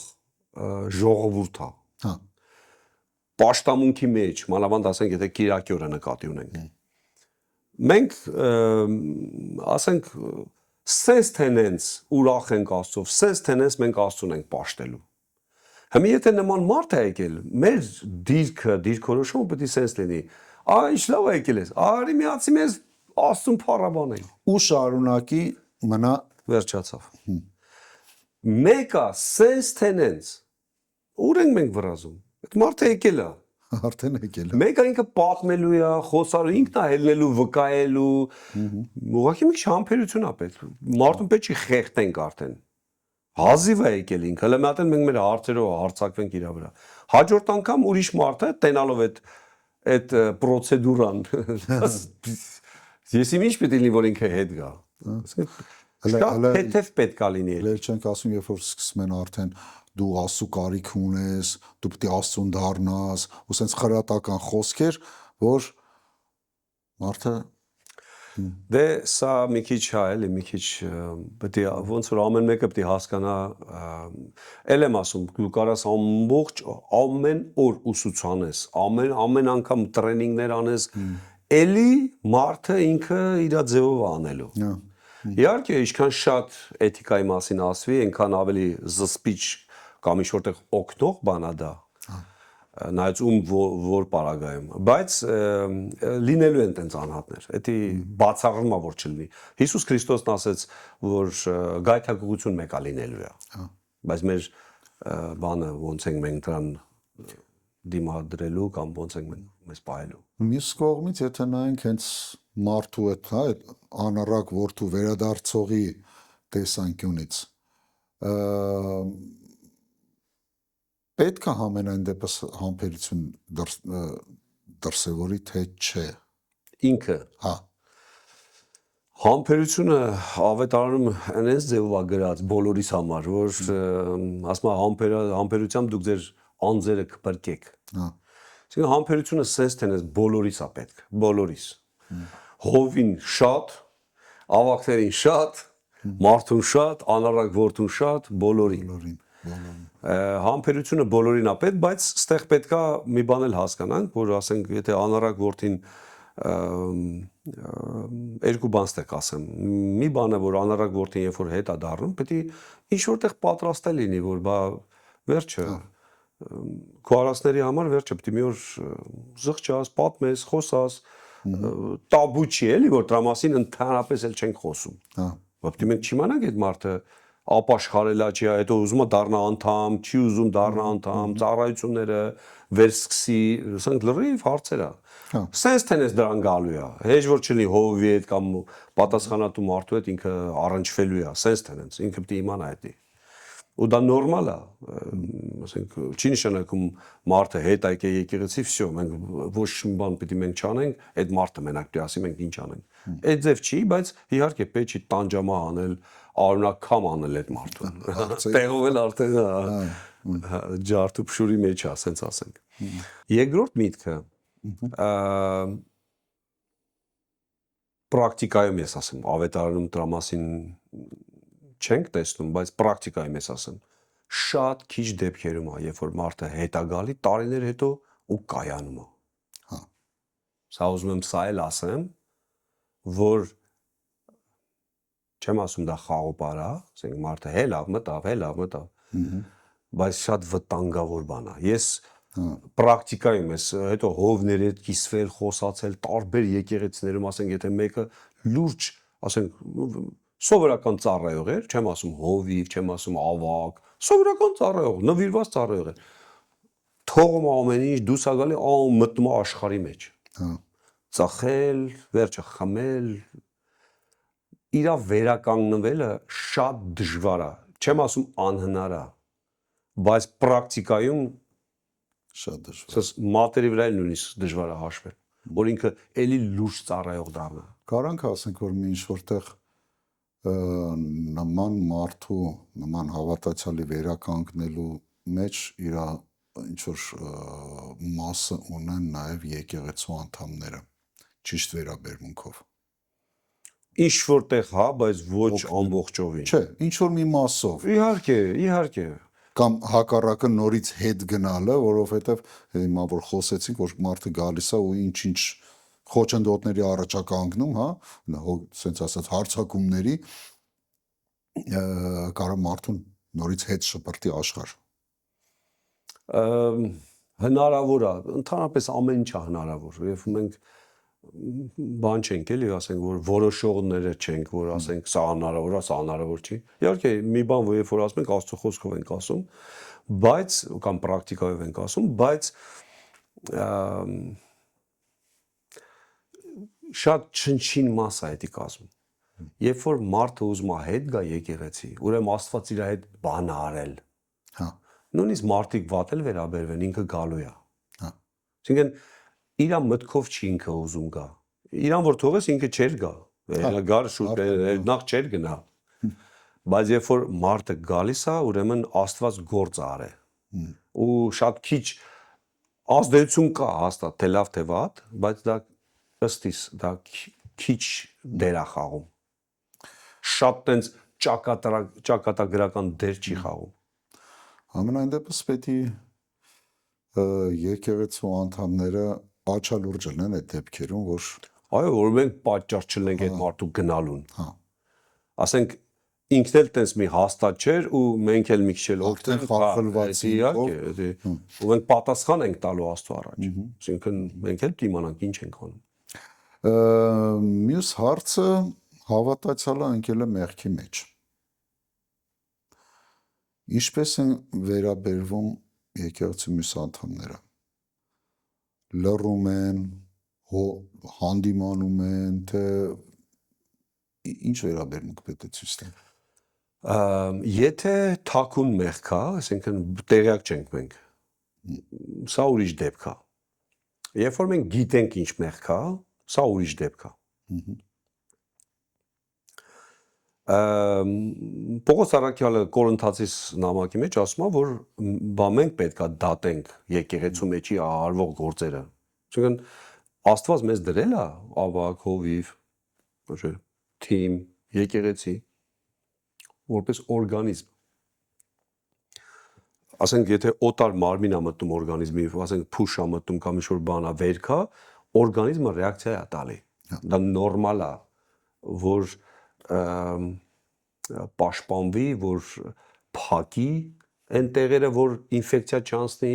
ժողովուրդ է։ Պաշտամունքի մեջ, մանավանդ ասենք, եթե կիրակի օրը նկատի ունենք։ Մենք ասենք սենց թե նենց ուրախ ենք Աստծով, սենց թե նենց մենք Աստծուն ենք պաշտելու։ Հիմա եթե նման մարդ է եկել, մեր դիրքը, դիրքորոշումը պետք է սենց լինի։ Ինչ լավ է եկել ես, արի միացի մեզ Աստծուն փառաբանենք։ Ու շարունակի մնա վերջացավ։ Մեկը սենց թե նենց ուր ենք մենք վրազում։ Այդ մարդը եկել է։ Արդեն եկել է։ Մեկը ինքը պատմելու է, խոսալու, ինքն է ելնելու, վկայելու։ Ուղղակի մի քիչ համբերություն է պետք։ Մարդուն պետք չի խեղդենք արդեն։ Հազիվ է եկել ինքը, հələ մի հատ մենք մեր հարցերով հարցակվենք իր վրա։ Հաջորդ անգամ ուրիշ մարդը տենալով այդ պրոցեդուրան։ Ես ինչ պետք է լինի, որ ինքը հետ գա։ Թեթև պետք է լինի։ Լեր չենք ասում, երբ որ սկսում են արդեն դու Աստծո կարիք ունես, դու պետք է Աստծուն դառնաս, ու սենց խրատական խոսքեր, որ մարդը դե սա մի քիչ հա էլի մի քիչ պետք է ոնց որ ամեն մեկը պետք է հասկանա, էլ եմ ասում, դու կարաս ամբողջ ամեն օր ուսուցանես, ամեն անգամ տրեյնինգներ անես, էլի մարդը ինքը իր ձևով անելու։ Իհարկե, ինչքան շատ էթիկայի մասին ասվի, այնքան ավելի զսպիչ կամ ինչ որտեղ օգնող բան է դա, նայած որ պարագայում, բայց լինելու են տենց անհատներ, էդի բացառվում է որ չլինի։ Հիսուս Քրիստոսն ասեց, որ գայթակղություն մեկա լինելու է, բայց մեր բանը ոնց ենք մենք դրան դիմադրելու կամ ոնց ենք մեզ պահելու։ Մյուս կողմից, եթե նայենք հենց մարդու այդ անառակ որդու վերադարձողի տեսանկյունից, պետք է համենայն դեպս համբերություն դրսևորի, թե չէ։ Ինքը։ Հա։ Համբերությունը ավետարանում այնպես ձևով է գրած բոլորիս համար, որ ասում է համբերությամբ դուք ձեր անձերը կփրկեք։ Այսինքն համբերությունը սենց թե նենց բոլորիս է պետք, բոլորիս։ հովին շատ, ավակներին շատ, մարդուն շատ, անառակ որդուն շատ, բոլորին։ Համբերությունը բոլորին է պետք, բայց ստեղ պետքա մի բան էլ հասկանանք, որ ասենք, եթե անառակ որդին երկու բան ստեղ ասեմ։ Մի բանը, որ անառակ որդին երբ որ հետ է դառնում, պետք է ինչ որտեղ պատրաստել լինի, որ բա վերջը քո արասների համար վերջը պետք է մի օր զղջաս, պատմես, խոսաս, տաբու չի էլի, որ դրա մասին ընդհանրապես էլ չենք խոսում։ Որովհետեւ մենք չիմանանք այդ մարդը ապաշխարելա չի, հետո ուզում է դառնա անդամ, չի ուզում դառնա անդամ, ծառայությունները վերսկսի, ասենք լրիվ հարցեր է։ Սենց տենես դրան գալու է։ Հեչ որ չլինի հովի հետ կամ պատասխանատու մարդու հետ ինքը առնչվելու է, սենց տենես, ինքը պետք է իմանա դա։ Ու դա նորմալ է, ասենք, չի նշանակում մարդը հետ եկե եկեղեցի, վсё, մենք ոչ մի բան պետք է մենք չանենք, այդ մարդը մենակ դի ասի մենք ինչ անենք։ Այդ ձև չի, բայց իհարկե պետք է տանջամա անել, արունակամ անել այդ մարդուն։ Տեղով էլ արդեն ջարդու փշուրի մեջ է, ասենց ասենք։ Երկրորդ միտքը պրակտիկայում ես ասեմ, ավետարանում դրա մասին չենք տեսնում, բայց պրակտիկայում ես ասեմ, շատ քիչ դեպքերում է, երբ որ մարդը հետ է գալի տարիներ հետո ու կայանում է։ Սա ուզում եմ սա էլ ասեմ, որ չեմ ասում դա խաղոպար է, ասենք մարդը հելավ մտավ, բայց շատ վտանգավոր բան է։ Ես պրակտիկայում ես, հետո հովների հետ կիսվել, խոսացել տարբեր եկեղեցիներում, ասենք, եթե մեկը լուրջ, ասենք, սովորական ծառայող էր, չեմ ասում հովիվ, չեմ ասում ավակ, սովորական ծառայող, նվիրված ծառայող էր։ Թողում ամեն ինչ, դուրս է գալի, մտնում է աշխարհի մեջ։ Ծախել, վերջը խմել, իրա վերականգնվելը շատ դժվար է, չեմ ասում անհնար է, բայց պրակտիկայում շատ դժվար։ Սա մատերի վրա էլ նույնիսկ դժվար է հաշվել, որ ինքը էլի լուրջ ծառայող դառնա։ Կարանք ասենք, որ մի ինչ որտեղ նման մարդու, նման հավատացյալի վերականգնելու մեջ իր ինչ որ մասը ունեն նաև եկեղեցու անդամները, ճիշտ վերաբերմունքով։ Ինչ որտեղ հա, բայց ոչ ամբողջովին։ Չէ, ինչ որ մի մասով։ Իհարկե։ Կամ հակառակը նորից հետ գնալը, որովհետև հիմա որ խոսեցինք, որ մարդը գալիս է ու ինչ-ինչ խոչընդոտների առաջ է կանգնում, հա, սենց ասած հարցակումների, կարող մարդուն նորից հետ շպրտի աշխարհ։ Հնարավոր է, ընդհանրապես ամեն ինչ է հնարավոր, եւ մենք բան չենք էլի, ասենք, որ որոշողները չենք, որ ասենք սա հնարավոր է, սա հնարավոր չի։ Իհարկե, մի բան, որ երբ որ ասում ենք, Աստծո խոսքով ենք ասում, բայց կամ պրակտիկայով ենք ասում, բայց շատ չնչին մաս է դա կազմում։ Երբ որ մարդը ուզում է հետ գա եկեղեցի, ուրեմն Աստված իր հետ բան արել։ Հա։ Նույնիսկ մարդիկ վատ էլ վերաբերվեն, ինքը գալու է։ Հա։ Այսինքն իր մտքով չի ինքը ուզում գա։ Իրան որ թողես ինքը չէր գա։ Գար շուտ նախ չէր գնա։ Բայց երբ որ մարդը գալիս է, ուրեմն Աստված գործ արե։ Ու շատ քիչ ազդեցություն կա հաստատ, թե լավ թե վատ, բայց դա ըստիս դա քիչ դեր է խաղում։ Շատ տենց ճակատագրական դեր չի խաղում։ Ամենայն դեպս պետք է եկեղեցու անդամները աչալուրջ լինեն այդ դեպքերում, որ այո, որ մենք պատճառ չլինենք այդ մարդու գնալուն։ հա։ Ասենք ինքն էլ տես մի հաստատ չէր ու մենք էլ մի քիչ էլ Արդեն խախլված իհարկե, ու մենք պատասխան ենք տալու Աստծո առաջ։ Այսինքն մենք էլ դիմանանք ինչ ենք անում։ Մյուս հարցը հավատացյալը ընկել է մեղքի մեջ։ Ինչպես են վերաբերվում եկեղեցու մյուս անդամները։ Լռում են, հանդիմանում են, թե ինչ վերաբերմունք պետք է ցույց տան։ Եթե թաքուն մեղք է, այսինքն տեղյակ չենք մենք, սա ուրիշ դեպք է։ Երբ որ մենք գիտենք ինչ մեղք է, սա ուրիշ դեպք է։ Պողոս առաքյալը Կորինթացիս նամակի մեջ ասում է, որ մենք պետք է դատենք եկեղեցու մեջի արվող գործերը։ Այսինքն Աստված մեզ դրել է ավակ, հովիվ, ոչ թիմ, եկեղեցի, որպես օրգանիզմ։ Ասենք, եթե օտար մարմին է մտնում օրգանիզմի, ասենք փուշ է մտնում կամ ինչ-որ բան է վեր կա, օրգանիզմը ռեակցիա է տալի։ Դա նորմալ է, որ պաշտպանվի, որ փակի այն տեղերը, որ ինֆեկցիա չանցնի,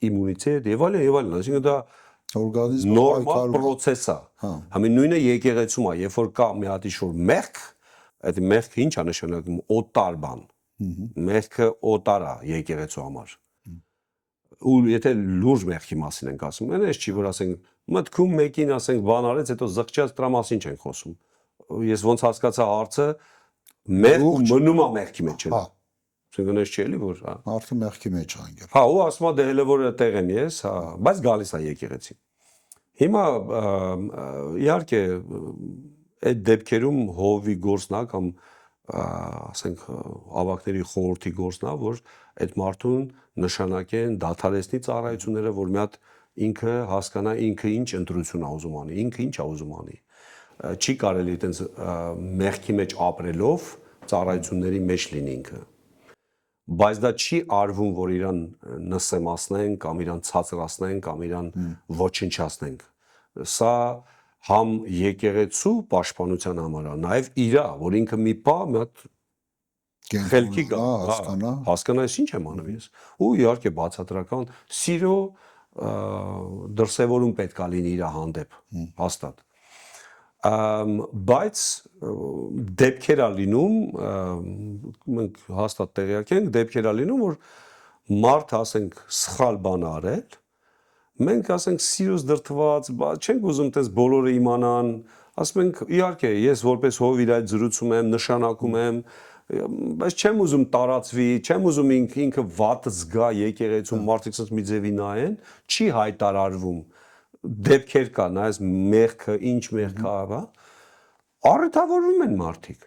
իմունիտետ եւ այլն, այսինքն դա օրգանիզմը նորմալ process է։ Համին նույնը եկեղեցում է, երբ որ կա մի հատ ինչ-որ մեղք, այդ մեղքը ինչ է նշանակում, օտար բան։ Մեղքը օտար է եկեղեցու համար։ Ու եթե լուրջ մեղքի մասին ենք ասում, այնպես չի, որ ասենք մտքում մեկին ասենք բան արեց, հետո զղջաց դրա մասին չենք խոսում։ Ես ոնց հասկացա հարցը, մեղք ու մնում է մեղքի մեջ։ Այսինքն այս չի էլի որ, հա։ Մարդը մեղքի մեջ է անգել։ Հա, ու ասում է դե հələ որ տեղ եմ ես, հա, բայց գալիս է եկեղեցի։ Հիմա իհարկե այդ դեպքերում հովի գործն է կամ ասենք ավակների խորհրդի գործն է, որ այդ մարդուն նշանակեն դադարեցնի ծառայությունները, որ մի հատ ինքը հասկանա ինքը ինչ ընտրություն է ուզում անի, ինքը ինչ է ուզում անի։ Չի կարելի այտենց մեղքի մեջ ապրելով ծառայությունների մեջ լինի ինքը։ Բայց դա չի արվում, որ իրան նսեմացնեն կամ իրան ցածրացնեն կամ իրան ոչնչացնենք։ Սա համ եկեղեցու պաշտպանության համար է, նաև իրա, որ ինքը մի պա մի հատ խելքի գա, հասկանա, ինչ եմ անում ես։ Ու իհարկե բացատրական սիրո դրսևորում պետք է լինի իր հանդեպ, հաստատ։ Բայց դեպքեր է լինում, մենք հաստատ տեղյակ ենք, դեպքեր է լինում, որ մարդ ասենք սխալ բան արել, մենք ասենք սիրուց դրդված, չենք ուզում տես բոլորը իմանան, ասում ենք իհարկե ես որպես հով իր այդ զրուցում եմ, նշանակում եմ, բայց չեմ ուզում տարածվի, չեմ ուզում ինքը վատ զգա եկեղեցում, մարդիկ ասած մի ձևի նայեն, չի հայտարարվում, դեպքեր կա, նայես մեղքը, ինչ մեղք է, հա, առթավորվում են մարդիկ,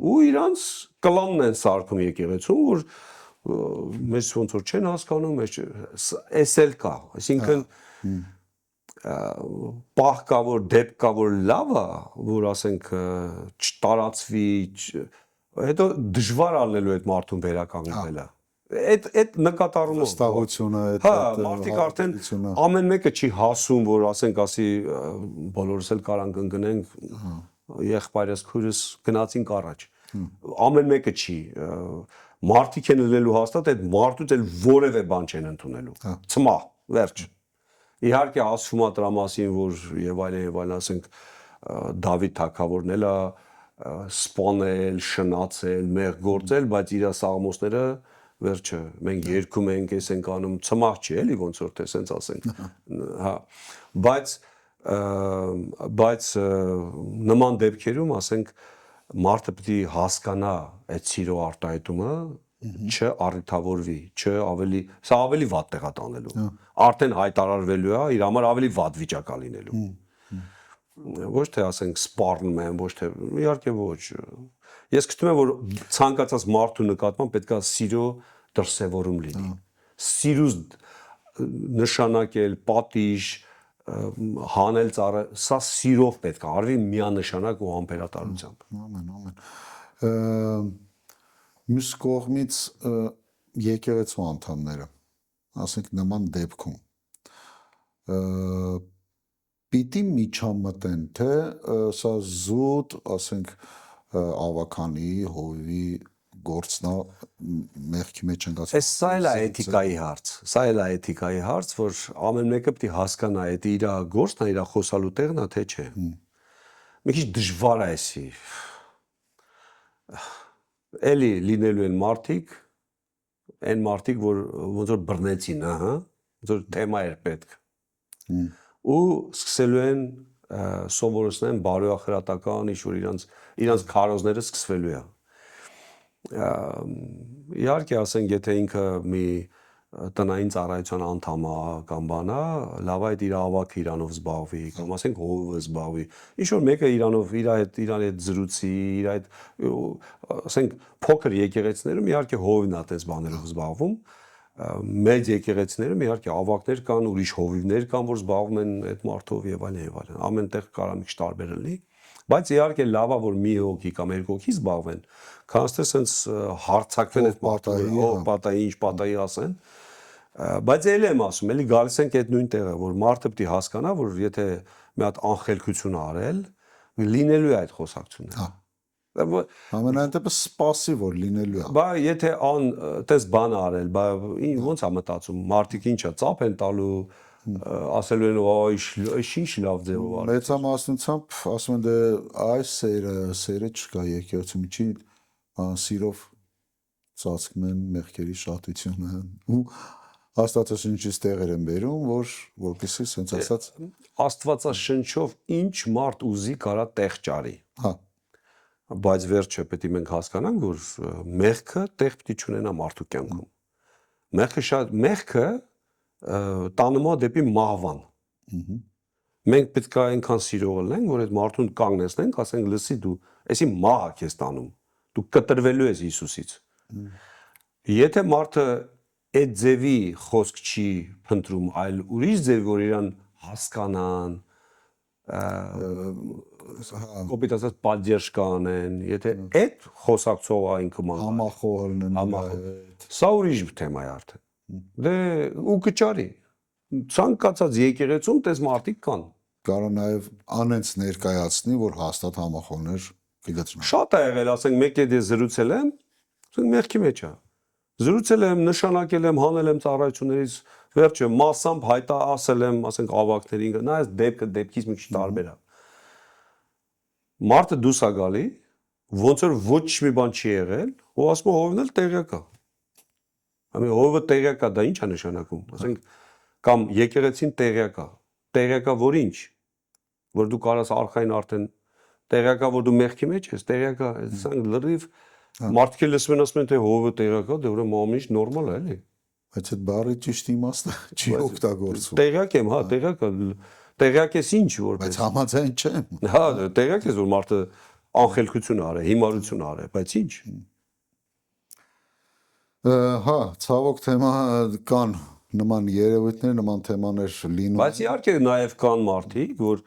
ու իրանց կլանն են սարքում եկեղեցում, որ մեզ ոնց որ չեն հասկանում, էս էլ կա, այսինքն պահ կա, որ դեպք կա, որ լավ է, որ ասենք չտարածվի, հետո դժվար ալնելու այդ մարդուն վերականգնելը։ Այդ նկատառումով վստահությունը, հա, մարդիկ արդեն ամեն մեկը չի հասում, որ ասենք ասի բոլորս էլ կարանք ընկնենք, եղբայրս քույրս գնացինք առաջ։ Ամեն մեկը չի։ Մարդիկ են լելու հաստատ այդ մարդուց էլ որևէ բան չեն ընդունելու։ Ցմա, վերջ։ Իհարկե ասվում է դրա մասին, որ եւ այլն, ասենք Դավիթ թագավորն էլ է սպանել, շնացել, մեղ գործել, բայց իր սաղմոսները վերջը մենք երգում ենք, ես ենք անում, ցմահ չի էլի ոնց որ թե սենց ասենք։ Հա, բայց նման դեպքերում ասենք մարդը պետք է հասկանա այդ սիրո արտահայտումը, չառիթավորվի, սա ավելի վատ տեղ է տանելու։ Արդեն հայտարարվելու է, իր համար ավելի վատ վիճակ է լինելու։ Ոչ թե ասենք սպառնում եմ, ոչ թե իհարկե ոչ։ Ես գտնում եմ, որ ցանկացած մարդու նկատմամբ պետք է սիրո դրսևորում լինի։ Սիրուց նշանակել, պատիժ, հանել ծառը, սա սիրով պետք է արվի միանշանակ ու համբերատարությամբ։ Ամեն։ Մյուս կողմից եկեղեցու անդամները, ասենք նման դեպքում, պիտի միջամտեն, թե սա զուտ, ասենք ավականի, հովի գործնա մեղքի մեջ ընկած։ Սա էլ է էթիկայի հարց, որ ամեն մեկը պետք է հասկանա, այդ իր գործն է, իր խոսալու տեղն է, թե չէ։ Մի քիչ դժվար է էսի։ Էլի լինելու են մարդիկ, այն մարդիկ, որ ոնց որ բռնեցին, ահա, ոնց որ թեմա էր պետք։ Ու սկսելու են սովորեցնեն բարոյախրատական, ինչ-որ իրանց քարոզները սկսվելու է։ Իհարկե ասենք, եթե ինքը մի տնային ծառայության անդամ է կամ բան է, լավ է այդ իր ավակը իրանով զբաղվի, կամ ասենք հովը զբաղվի։ Ինչ-որ մեկը իրանով իր հետ զրուցի, իր այդ ասենք փոքր եկեղեցիներում իհարկե հովն է այդպես բաներով զբաղվում, մեծ եկեղեցիներում իհարկե ավակներ կան, ուրիշ հովիվներ կան, որ զբաղվում են այդ մարդով եւ այլն եւ այլն։ Ամեն տեղ կարա մի քիչ տարբեր լինի, բայց իհարկե լավա որ մի հոգի կամ երկու հոգի զբաղվեն, քանց թե sense հարցակվեն այդ մարդու, պատահի ինչ պատահի ասեն։ Բայց էլ եմ ասում, էլի գալիս ենք այդ նույն տեղը, որ մարդը պետք է հասկանա, որ եթե մի հատ անխելքություն արել, լինելու է այդ խոսակցությունը։ Ամենայն դեպս սպասի որ լինելու է։ Բա եթե տես բան արել, բա ոնց է մտածում, մարդիկ ինչա ծափ են տալու, ասելու են այ ինչ լավ ձևով արել։ Մեծամասնությամբ ասում են դե այս սերը չկա եկեղեցում, ինչի սիրով ծածկում են մեղքերի շատությունը ու Աստվածաշնչից տեղեր են բերում, որպեսզի sense ասած Աստվածաշնչով ինչ մարդ ուզի կարա տեղ ճարի։ Հա։ Բայց վերջը պետք է մենք հասկանանք, որ մեղքը տեղ պետք է չունենա մարդու կյանքում։ Մեղքը տանում է դեպի մահվան։ Մենք պետք է այնքան սիրող լինենք, որ այդ մարդուն կանգնեցնենք, ասենք լսի դու, էսի մահ է քեզ տանում։ Դու կտրվելու ես Հիսուսից։ Եթե մարդը այդ ձևի խոսք չի փնտրում, այլ ուրիշ ձև, որ իրան հասկանան, կոպիտ ասած պատժ կանեն, եթե այդ խոսակցողը ինքը համախոհ լինեն, սա ուրիշ թեմա է արդեն։ Դե ու կճարի։ Ցանկացած եկեղեցում տես մարդիկ կան։ Կարա նաև անենց ներկայացնի, որ հաստատ համախոհներ կգտնեն։ Շատ է եղել, ասենք մեկ է ես զրուցել եմ, ասենք մեղքի մեջ է։ Զրուցել եմ, նշանակել եմ, հանել եմ ծառայություններից, վերջը մասամբ հայտա ասել եմ, ասենք ավակներին, նայես դեպքը դեպքից մի քիչ տարբեր է։ Մարդը դուրս է գալի, ոնց որ ոչ մի բան չի եղել, ու ասում է հովն էլ տեղյակ է։ Ամեն հովը տեղյակ է, դա ի՞նչ է նշանակում, ասենք կամ եկեղեցին տեղյակ է։ Տեղյակ է որ ինչ, որ դու կարաս արխային արդեն տեղյակ է որ դու մեղքի մեջ ես, տեղյակ է, ասենք լրիվ մարդիկ լսում են ասում են թե հովը տեղյակ է, դե ուրեմն ամեն ինչ նորմալ է, էլի։ Բայց այդ բառի ճիշտ իմաստը չի օգտագործվում։ Տեղյակ եմ, հա, տեղյակ է։ Տեղյակ ես ինչ որ։ Բայց համաձայն չեմ։ Հա, տեղյակ ես որ մարդը անխելքություն արել, հիմարություն արել, բայց ինչ։ Հա, ցավոք թեմա կան նման երևույթներ, նման թեմաներ լինում։ Բայց իհարկե նաև կան մարդիկ, որ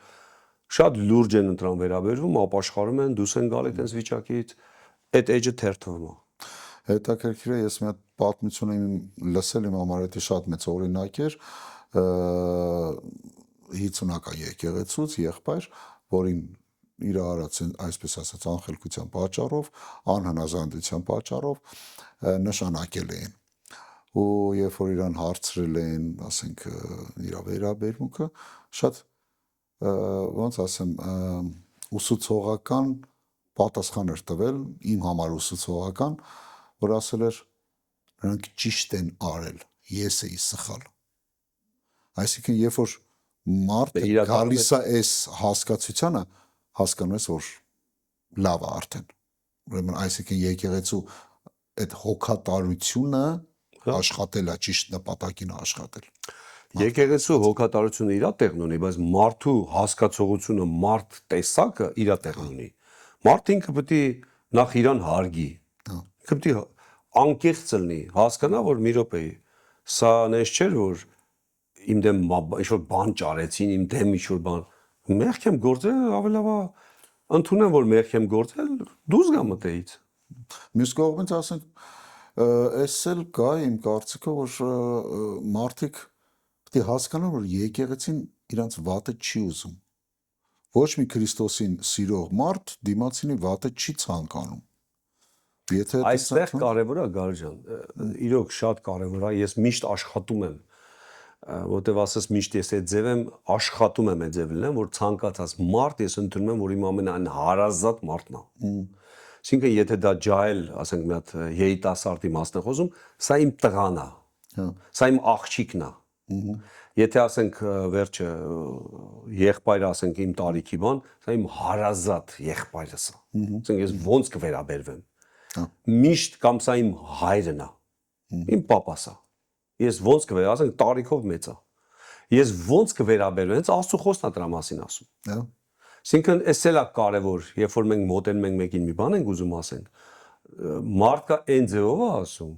շատ լուրջ են ընտրան վերաբերվում, ապաշխարում են, դուրս են գալի այդպես վիճակից, այդ էջը թերթվում է։ Հետաքրքիր է, ես մի հատ պատմություն եմ լսել, իմ համար դա շատ մեծ օրինակ էր, 50-ական եկեղեցուց եղբայր, որին իր արած այսպես ասած անխելքության պատճառով, անհնազանդության պատճառով նշանակել էին։ Ու երբ որ իրան հարցրել են, ասենք իր վերաբերմունքը, շատ ոնց ասեմ, ուսուցողական պատասխան էր տվել, իմ համար ուսուցողական, որ ասել էր նրանք ճիշտ են արել, ես էի սխալ։ Այսինքն երբ որ մարդը գալիս է այս հասկացությանը, հասկանում ես որ լավ է արդեն։ Ուրեմն այսինքն եկեղեցու այդ հոգատարությունը աշխատել է, ճիշտ նպատակին աշխատել։ Եկեղեցու հոգատարությունը իր տեղն ունի, բայց մարդու հասկացողությունը, մարդ տեսակը իր տեղն ունի։ Մարդը ինքը պետք է նախ իրան հարգի։ Ինքը պետք է անկեղծ լինի, հասկանա որ մի րոպե, սա նես չէր որ իմ դեմ ինչ-որ բան ճարեցին, իմ դեմ ինչ-որ բան, մեղք եմ գործել, ավելի լավ է ընդունեմ որ մեղք եմ գործել, դուրս գամ այդից։ Մյուս կողմից ասենք, էս էլ կա իմ կարծիքով, որ մարդիկ պետք է հասկանան, որ եկեղեցին իրանց վատը չի ուզում։ Ոչ մի Քրիստոսին սիրող մարդ դիմացինի վատը չի ցանկանում։ Եթե այստեղ կարևոր է Գարժ ջան, իրոք շատ կարևոր է, ես միշտ աշխատում եմ, որտեվ ասես միշտ ես այդ ձև եմ, աշխատում եմ այդ ձև լինեմ, որ ցանկացած մարդ ես ընդունում եմ, որ իմ ամենայն հարազատ մարդն է։ Այսինքն եթե դա ջահել, ասենք մի հատ երիտասարդի մասն է խոսում, սա իմ տղան է։ Սա իմ աղջիկն է։ Եթե ասենք վերջը եղբայրը ասենք իմ տարիքի բան, սա իմ հարազատ եղբայրս է։ Ասենք ես ոնց կվերաբերվեմ։ Միշտ կամ սա իմ հայրն է։ Իմ papas է։ Ես ոնց կվեր, ասենք տարիքով մեծ է։ Ես ոնց կվերաբերվեմ, հենց Աստծո խոսքն է դրա մասին ասում։ Այսինքն էս էլ է կարևոր, երբ որ մենք մոտենում ենք մեկին մի բան ենք ուզում ասենք, մարդկա այն ձևով է ասում,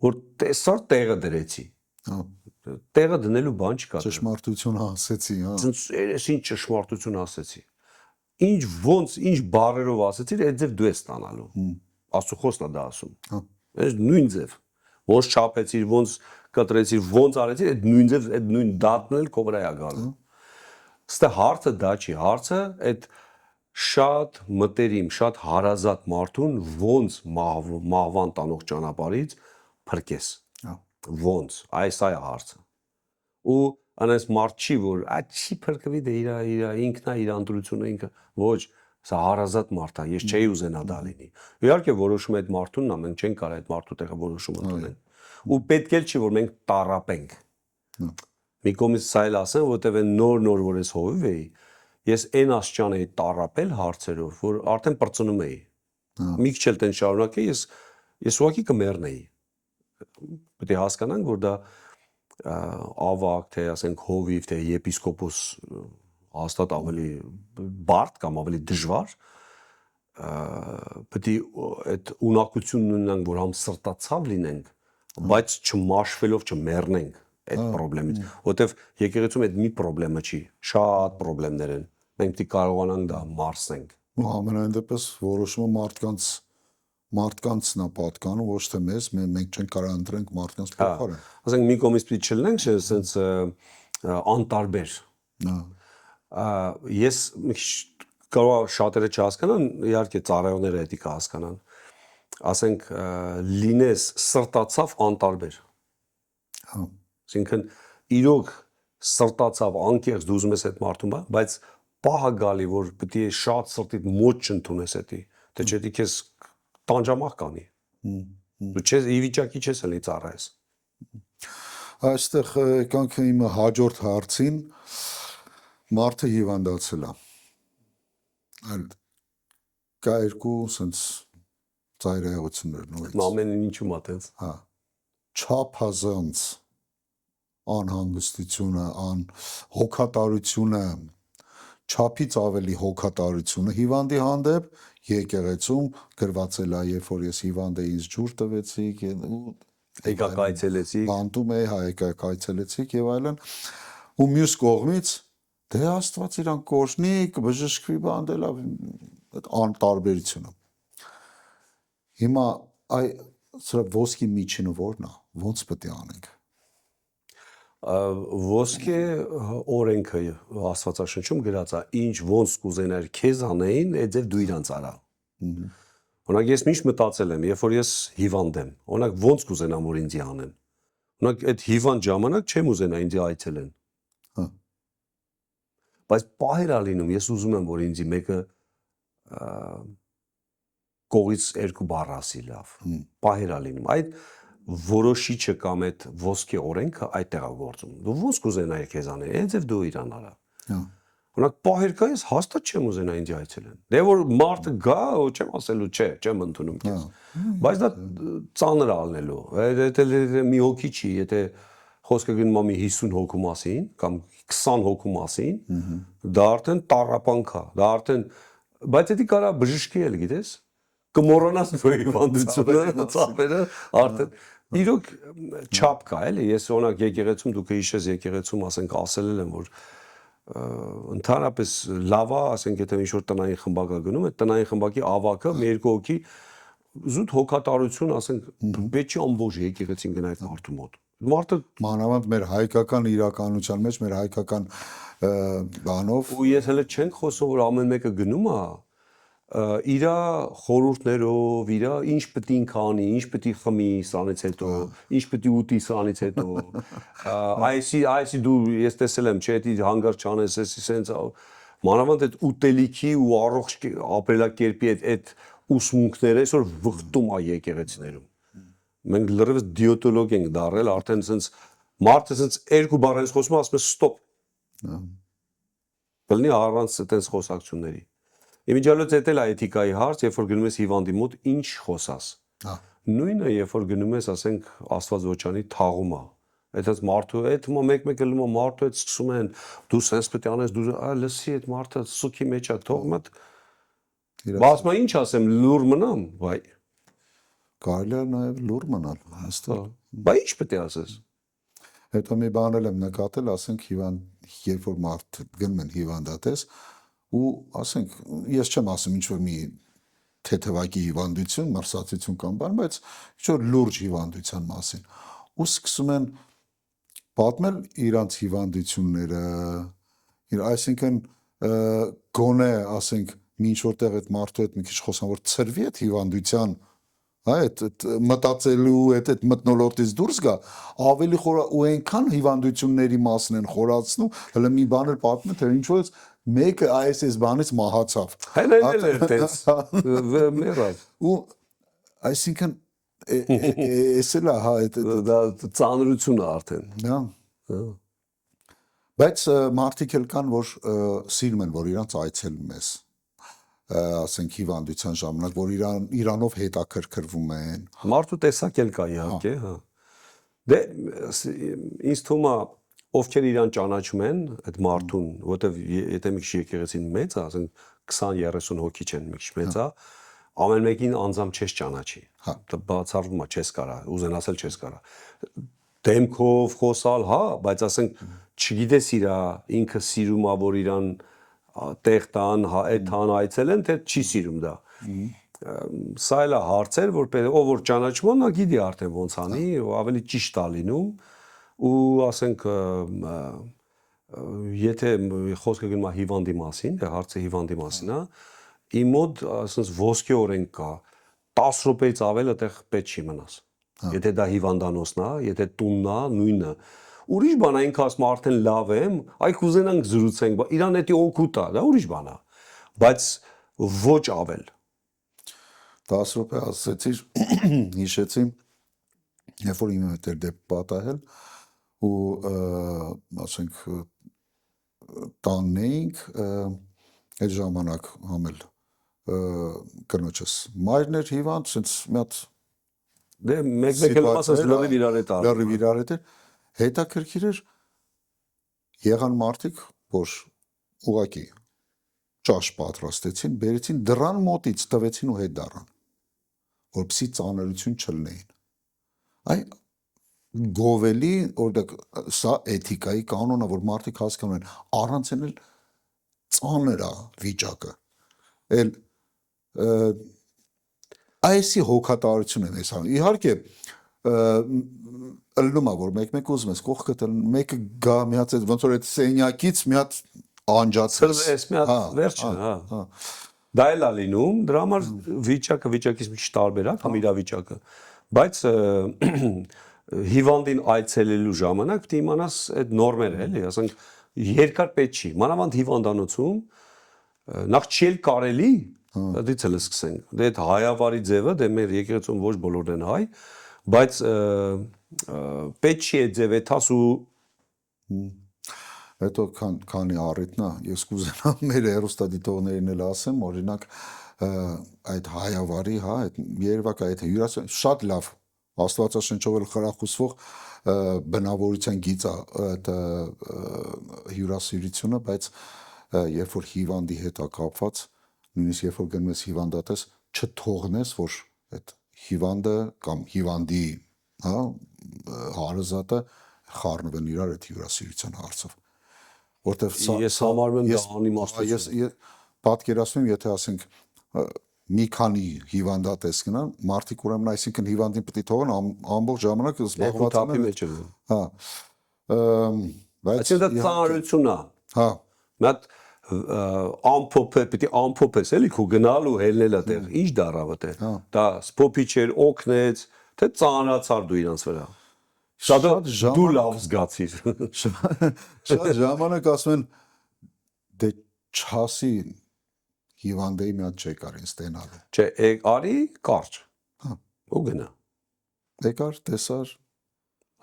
որ տեսար տեղը դրեցի։ Հա, Տեղը դնելու բան չկա։ ճշմարտությունը ասեցի, հա։ Ցենց երեսին ճշմարտություն ասեցի։ Ինչ ոնց, ինչ բառերով ասեցի, այդ ձև դու ես ստանալու։ Աստծո խոսքն է դա ասում։ Հա։ Այս նույն ձև։ Ոնց չափեցիր, ոնց կտրեցիր, ոնց արեցիր, այդ նույն ձև, այդ նույն դատն էլ քո վրա է գալու։ Ստե հարցը դա չի, հարցը այդ շատ մտերիմ, շատ հարազատ մարդուն ոնց մահվան տանող ճանապարհից փրկես։ Հա։ Ոնց, այս է հարցը։ Ու անես մարդ չի, որ չի փրկվի դե իր ինքն է, իր անդրությունը ինքը, ոչ, սա հարազատ մարդ է, ես չէի ուզենա դա լինի։ Իհարկե որոշում է այդ մարդունն է, մենք չենք կարող այդ մարդու տեղը որոշում ընդունենք։ Ու պետք էլ չի, որ մենք տառապենք։ Մի կողմից սա էլ ասեմ, որտեվ այն նոր որ ես հովիվ էի, ես այն աստիճան էի տառապել հարցերով, որ արդեն պրծնում էի։ Մի քիչ էլ տեն շարունակեի, ես ուղղակի կմեռնեի։ Պետք է հասկանանք, որ դա ավակ, թե ասենք հովիվ, թե եպիսկոպոս հաստատ ավելի բարդ կամ ավելի դժվար, պետք է այդ ունակությունն ունենանք, որ համ սրտացավ լինենք, բայց չմաշվելով չմեռնենք այդ խնդրից, որովհետև եկեղեցում այդ մի խնդրը չի, շատ խնդիրներ են, մենք պետք է կարողանանք դա մարսենք։ Ու ամենայն դեպս որոշումը մարդկանցն է պատկանում, ոչ թե մեզ, մենք չենք կարող ընտրենք մարդկանց փոխարեն։ Ասենք մի կողմից պիտի չլինենք, ասենց անտարբեր։ Ես կարող շատերը չհասկանան, իհարկե ծառայողները դա կհասկանան։ Ասենք լինես սրտացավ անտարբեր։ Հա։ Այսինքն իրոք սրտացավ անկեղծ դու ուզում ես այդ մարդուն, բայց պահը գալի, որ պետք է շատ սրտիդ մոտ չընդունես դա, թե չէ դի քեզ տանջամահ կանի։ Դու չես ի վիճակի չես ելի ծառայես։ Այստեղ եկանք իմ հաջորդ հարցին, մարդը հիվանդացել է։ Այլ կա երկու սենց ծայրահեղություններ նույնիսկ։ Ամեն ինչում է տենց։ Հա։ Չափազանց անհանգստությունը, հոգատարությունը, չափից ավելի հոգատարությունը հիվանդի հանդեպ եկեղեցում գրվածել է, երբ որ ես հիվանդ էի, ինձ ջուր տվեցիք, եկա կայցելեցիք, բանտում էի, եկա կայցելեցիք եւ այլն։ Ու մյուս կողմից դե Աստված իրան կորշնի, կբժշկվի բանդելա այդ անտարբերությունը։ Հիմա սրա ոսկի միջինը ո՞րն է, ո՞նց պետք է անենք։ Ոսկե օրենքը Աստվածաշնչում գրած է, ինչ ոնց կուզենար քեզ անեին, այդ ձև դու իրանց արա։ Օրինակ ես միշտ մտածել եմ, երբ որ ես հիվանդ եմ, օրինակ ոնց կուզենամ որ ինձ անեն։ Օրինակ այդ հիվանդ ժամանակ չեմ ուզենա ինձ այցելեն։ Հա։ Բայց պահեր ա լինում, ես ուզում եմ որ ինձ մեկը կողից երկու բառ ասի լավ։ Պահեր ա լինում։ Այդ որոշիչը կամ այդ ոսկե օրենքը այդտեղ է գործում։ Դու ոնց կուզենայի քեզ անել, այդ ձև դու իրան արա։ Օրինակ պահեր կա, ես հաստատ չեմ ուզենա ինձ այցելեն։ Դե որ մարդը գա, ու չեմ ասելու, չէ, չեմ ընդունում քեզ։ Բայց դա ծանր ալնելու։ Եթե մի հոգի չի, եթե խոսքը գնում է մի 50 հոգու մասին կամ 20 հոգու մասին, դա արդեն տառապանք է, դա արդեն բայց դա կարա բժշկի էլ գիտես, կմոռանաս նույն հիվանդությունը, ծափերը արդեն իրոք չափ կա, էլի, ես օրինակ եկեղեցում դուք հիշես եկեղեցում, ասենք ասել եմ, որ ընդհանրապես լավ է, ասենք եթե ինչ-որ տնային խմբակ է գնում, այդ տնային խմբակի ավակը մի երկու հոգի զուտ հոգատարություն, ասենք պետք չի ամբողջ եկեղեցին գնա այդ մարդու մոտ։ Մարդը մանավանդ մեր հայկական իրականության մեջ, մեր հայկական բանով ու ես հələ չենք խոսում, որ ամեն մեկը գնում է իր խորհուրդներով, իր ինչ պետք է ինքը անի, ինչ պետք է խմի սրանից հետո, ինչ պետք է ուտի սրանից հետո, այսի դու ես տեսել եմ, չէ, դի հանգարց չանես, սենց մանավանդ այդ ուտելիքի ու առողջ ապրելակերպի այդ ուսմունքները այսօր վխտում է եկեղեցիներում։ Մենք լրիվ դիետոլոգ ենք դարել, արդեն սենց մարդը սենց երկու բառից խոսում ասում է ստոպ։ Բլնի առանց այդպես խոսակցությունների։ Իմիջիալոց էտել է էթիկայի հարց, երբ որ գնում ես հիվանդի մոտ, ինչ խոսաս։ Նույնը, երբ որ գնում ես, ասենք, Աստված ոչանի թաղում է։ Այդպես մարդու այդ մեկ գնում է մարդու հետ սկսում են դու սենց պետք է անես, դու լսի այդ մարդը սուքի մեջ է թող մտ։ Բայց մա ինչ ասեմ, լուր մնամ, վայ։ կարելի է նաև լուր մնալ, հաստատ։ Բա ի՞նչ պետք է ասես։ Հետո մի բան եմ նկատել, ասենք երբ որ մարդ գնում են հիվանդատես ու ասենք ես չեմ ասում ինչ որ մի թեթևակի հիվանդություն, մրսածություն կամ բան, բայց ինչ որ լուրջ հիվանդության մասին ու սկսում են պատմել իրանց հիվանդությունները, այսինքն գոնե ասենք ինչ որտեղ այդ մարդու հետ մի քիչ խոսան որ ծրվի այդ հիվանդության այդ մտածելու այդ մտնոլորտից դուրս գա ավելի ու այնքան հիվանդությունների մասն են խորացնում հələ մի բան էլ պատմում թե ինչ որ մեկը այս բանից մահացավ հələ տես մեռավ ու այսինքն էս էլ հա դա ծանրություն է արդեն հա բայց մարդիկ էլ կան որ սիրում են որ իրանց այցելում ես ասենք հիվանդության ժամանակ որ իրանով հետաքրքրվում են մարդու տեսակ էլ կա իհարկե հա դե ինձ թվում է ովքեր իրան ճանաչում են այդ մարդուն որտեվ եթե մի քիչ եկեղեցին մեծ է ասենք 20-30 հոգի չեն մի քիչ մեծ է ամեն մեկին անձամբ չես ճանաչի դա բացառվում է չես կարա ուզենասել չես կարա դեմքով խոսալ հա բայց ասենք չգիտես իրա ինքը սիրում է որ իրան տեղ տան, այդ տան այցելեն, թե չի սիրում դա։ Սա էլ է հարցեր, որ ով որ ճանաչում է, նա գիտի արդեն ոնց անի, ավելի ճիշտ է լինում ու ասենք եթե խոսքը գնում է հիվանդի մասին, դե հարցը հիվանդի մասին է, իմ մոտ ասես ոսկե օրենք կա 10 րոպեից ավել այդտեղ պետք չի մնաս։ Եթե դա հիվանդանոցն է, եթե տունն է, նույնը ուրիշ բան այնք ասում արդեն լավ եմ, այ կուզենանք զրուցենք, իրան էդի օգուտ է, դա ուրիշ բան է, բայց ոչ ավել։ 10 րոպե ասեցիր, հիշեցի, երբ որ իմ հետ էր դեպք պատահել ու ասենք տանն էինք, այդ ժամանակ համել կնոջս մայրն էր հիվանդ, ասենց մի հատ դե մեկ-մեկ էլ ասես լրիվ իրար հետ էր հետաքրքիր էր եղան մարդիկ, որ ուղակի ճաշ պատրաստեցին, բերեցին դռան մոտից տվեցին ու հետ դառան, որպեսզի ծանրություն չլինեին։ Այ գովելի, օրինակ սա էթիկայի կանոն է, որ մարդիկ հասկանում են, առանց են էլ ծանր է վիճակը։ Էլ այսի հոգատարություն եմ ես անում։ Իհարկե ըլնում է որ մեկ-մեկ ուզում ես կողքդ մեկը գա մի հատ ոնց որ այդ սենյակից մի հատ անջացես էս մի հատ վերջը հա դա էլ է լինում դրա համար վիճակից մի քիչ տարբերակ համ իրավիճակը բայց հիվանդին այցելելու ժամանակ պետք է իմանաս այդ նորմերը էլի ասենք երկար պետք չի մանավանդ հիվանդանոցում նախ չի էլ կարելի դից էլ սկսենք դե այդ հայավարի ձևը դե մեր եկեղեցում ոչ բոլորն են հայ բայց պետք չի այդ ձև եթաս ու հետո քանի առիթն է ես կուզենամ մեր հեռուստադիտողներին էլ ասեմ օրինակ այդ հայավարի հա այդ երևակա այդ հյուրասիրություն շատ լավ աստվածաշնչով էլ խրախուսվող բնավորության գիծ է այդ հյուրասիրությունը բայց երբ որ հիվանդի հետ է կապված նույնիսկ երբ որ գնում ես հիվանդատես չթողնես որ այդ հիվանդը կամ հիվանդի հա հարազատը խառնվեն իրար այդ հյուրասիրության հարցով որտեվ ես համարում եմ դա անիմաստություն ես պատկերացնում եմ եթե ասենք մի քանի հիվանդատես գնան մարդիկ ուրեմն այսինքն հիվանդին պետք է թողեն ամբողջ ժամանակ զբաղված են մեջ հա բայց դա ծանրություն է հա մի հատ ամփոփես էլի քո գնալու հելնելա տեղ ինչ դարավը տեղ դա սփոփիչ էր օգնեց թե ծանրացար դու իրանց վրա շատ դու լավ զգացիր շատ ժամանակ ասում են դե չասի հիվանդեի մի հատ չեկար ինձ տենալու չէ արի կարճ ու գնա եկար տեսար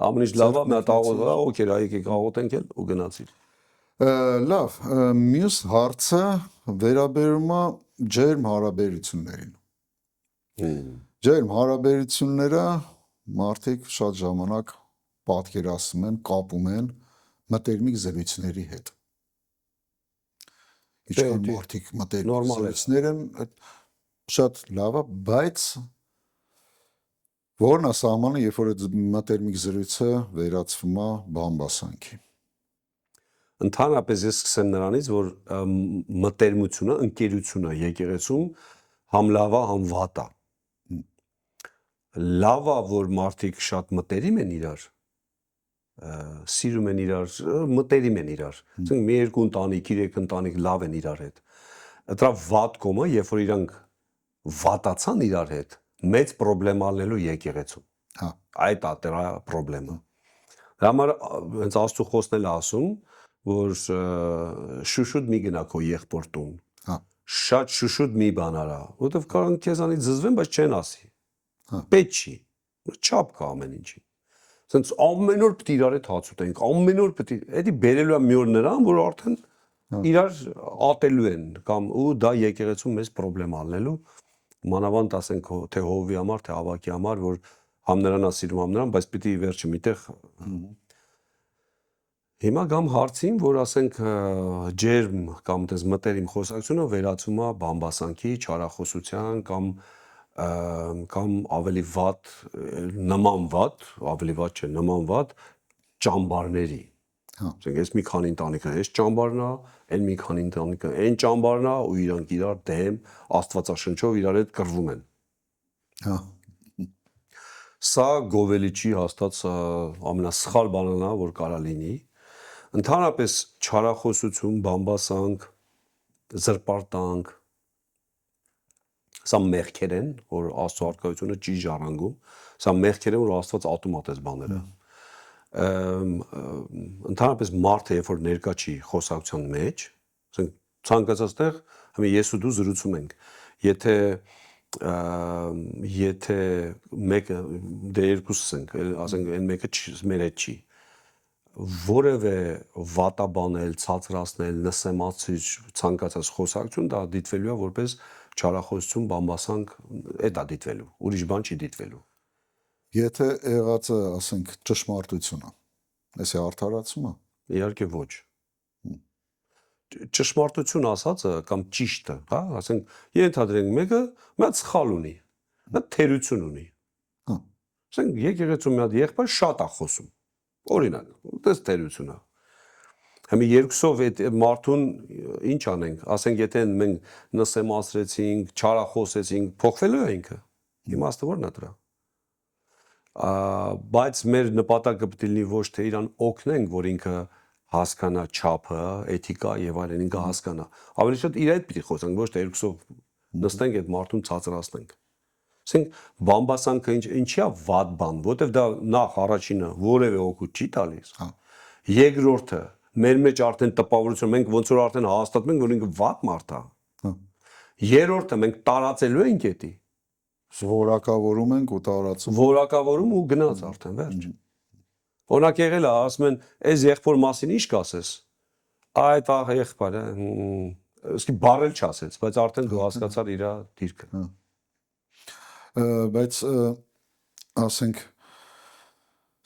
ամեն ինչ լավ է մի հատ աղոթա օքեյ եկեք աղոթենք էլ ու գնացիր լավ մյուս հարցը վերաբերում է ջերմ հարաբերություններին ջերմ հարաբերությունները մարդիկ շատ ժամանակ պատկերացնում են կապում են մտերմիկ զրույցների հետ ինչքան մարդիկ մտերմիկ զրույցներ են շատ լավ է բայց Որն է սահմանը, երբ որ այդ մտերմիկ զրույցը վերածվում է բամբասանքի։ Ընդհանրապես ես սկսեմ նրանից, որ մտերմությունը, ընկերությունը եկեղեցում համ լավ է, համ վատ է։ Լավ է, որ մարդիկ շատ մտերիմ են իրար, սիրում են իրար, մտերիմ են իրար։ Ասենք մի երկու ընտանիք, երեք ընտանիք լավ են իրար հետ։ Դրա վատ կողմը, երբ որ իրանք վատացան իրար հետ, մեծ խնդրեմ ալնելու եկեղեցում։ Հա։ Այդ է դրա խնդրեմը։ Դրա համար հենց Աստծո խոսքն էլ ասում, որ շուշուտ մի գնա քո եղբոր տուն։ Հա։ Շատ շուշուտ մի բան արա, որովհետև կարող են քեզանից զզվեն, բայց չեն ասի։ Հա։ Պետք չի։ Չափ կա ամեն ինչի։ Սենց ամեն օր պետք է իրար հետ հաց ուտենք, ամեն օր պետք է, դա բերելու է մի օր նրան, որ արդեն իրար ատելու են կամ ու դա եկեղեցում մեծ խնդրեմ ալնելու, մանավանդ ասենք թե հովի համար, թե ավակի համար, որ համ նրան է սիրում, համ նրան, բայց պիտի վերջը միտեղ Հիմա գամ հարցին, որ ասենք ջերմ կամ այդպես մտերիմ խոսակցությունը վերածում է բամբասանքի, չարախոսության կամ ավելի վատ, նման վատ, ավելի վատ չէ, նման վատ ճամբարների։ Ասենք ես մի քանի ընտանիքը այս ճամբարն է, այն մի քանի ընտանիքը այն ճամբարն է ու իրանք իրար դեմ աստվածաշնչով իրար հետ կռվում են։ Հա։ Սա գովելի չի հաստատ ամենասխալ բանն է, որ կարա լինի։ Ընդհանրապես չարախոսություն, բամբասանք, զրպարտանք, սա մեղքեր են, որ Աստծո առկայությունը չի ժառանգում, սա մեղքեր են, որ Աստված ատում է այս բաները։ Ընդհանրապես մարդը, երբ որ ներկա չի խոսակցության մեջ, ասենք ցանկացած տեղ, հիմա ես ու դու զրուցում ենք, եթե մեկը դե երկուսս ենք, ասենք այն մեկը մեր հետ չի, որևէ վատաբանել, ցածրացնել, նսեմացիչ ցանկացած խոսակցություն դա դիտվելու է որպես չարախոսություն, բամբասանք, այդ է դիտվելու, ուրիշ բան չի դիտվելու։ Եթե եղածը, ասենք, ճշմարտությունը, էսի արդարացումը։ Իհարկե ոչ։ Ճշմարտություն ասածը կամ ճիշտը, հա, ասենք, ենթադրենք մեկը մի հատ սխալ ունի, նա թերություն ունի։ Հա։ Ասենք եկեղեցու մի հատ եղբայր շատ է խոսում։ Օրինակ, դες թերություն է։ Հիմա երկուսով այդ մարդուն ինչ անենք, ասենք եթե մենք նսեմացրեցինք, չարախոսեցինք, փոխվելու է ինքը։ Իմաստը ո՞րն է դրա։ Բայց մեր նպատակը պետք է լինի ոչ թե իրան օգնենք, որ ինքը հասկանա չափը, էթիկա եւ այլն, ինքը հասկանա։ Ավելի շատ իր հետ պիտի խոսենք, ոչ թե երկուսով նստենք այդ մարդուն ցածրացնենք։ Ասենք բամբասանքը ինչի է վատ բան, որովհետեւ դա նախ առաջինը որևէ օգուտ չի տալիս։ Հա։ Երկրորդը մեր մեջ արդեն տպավորություն, մենք ոնց որ արդեն հաստատում ենք, որ ինքը վատ մարդ է։ Հա։ Երրորդը մենք տարածելու ենք դա։ Որակավորում ենք ու տարածում։ Որակավորում ու գնաց արդեն վերջ։ Օրինակ եղել է, ասում են, այս եղբոր մասին ի՞նչ կասես։ Այդ եղբայրը, իսկի բառել չասեց, բայց արդեն դու հասկացար իր դիրքը։ Բայց ասենք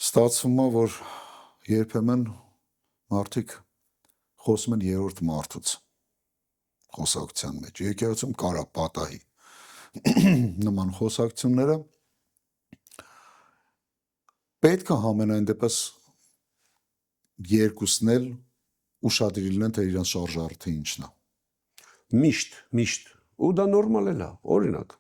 ստացվում է, որ երբեմն մարդիկ խոսում են երրորդ մարդուց խոսակցության մեջ։ Եկեղեցում կարա պատահի նման խոսակցությունները պետք է համենայն դեպս երկուսն էլ ուշադրիլ են, թե իրենց շարժառիթը ինչն է։ Միշտ, ու դա նորմալ է, օրինակ։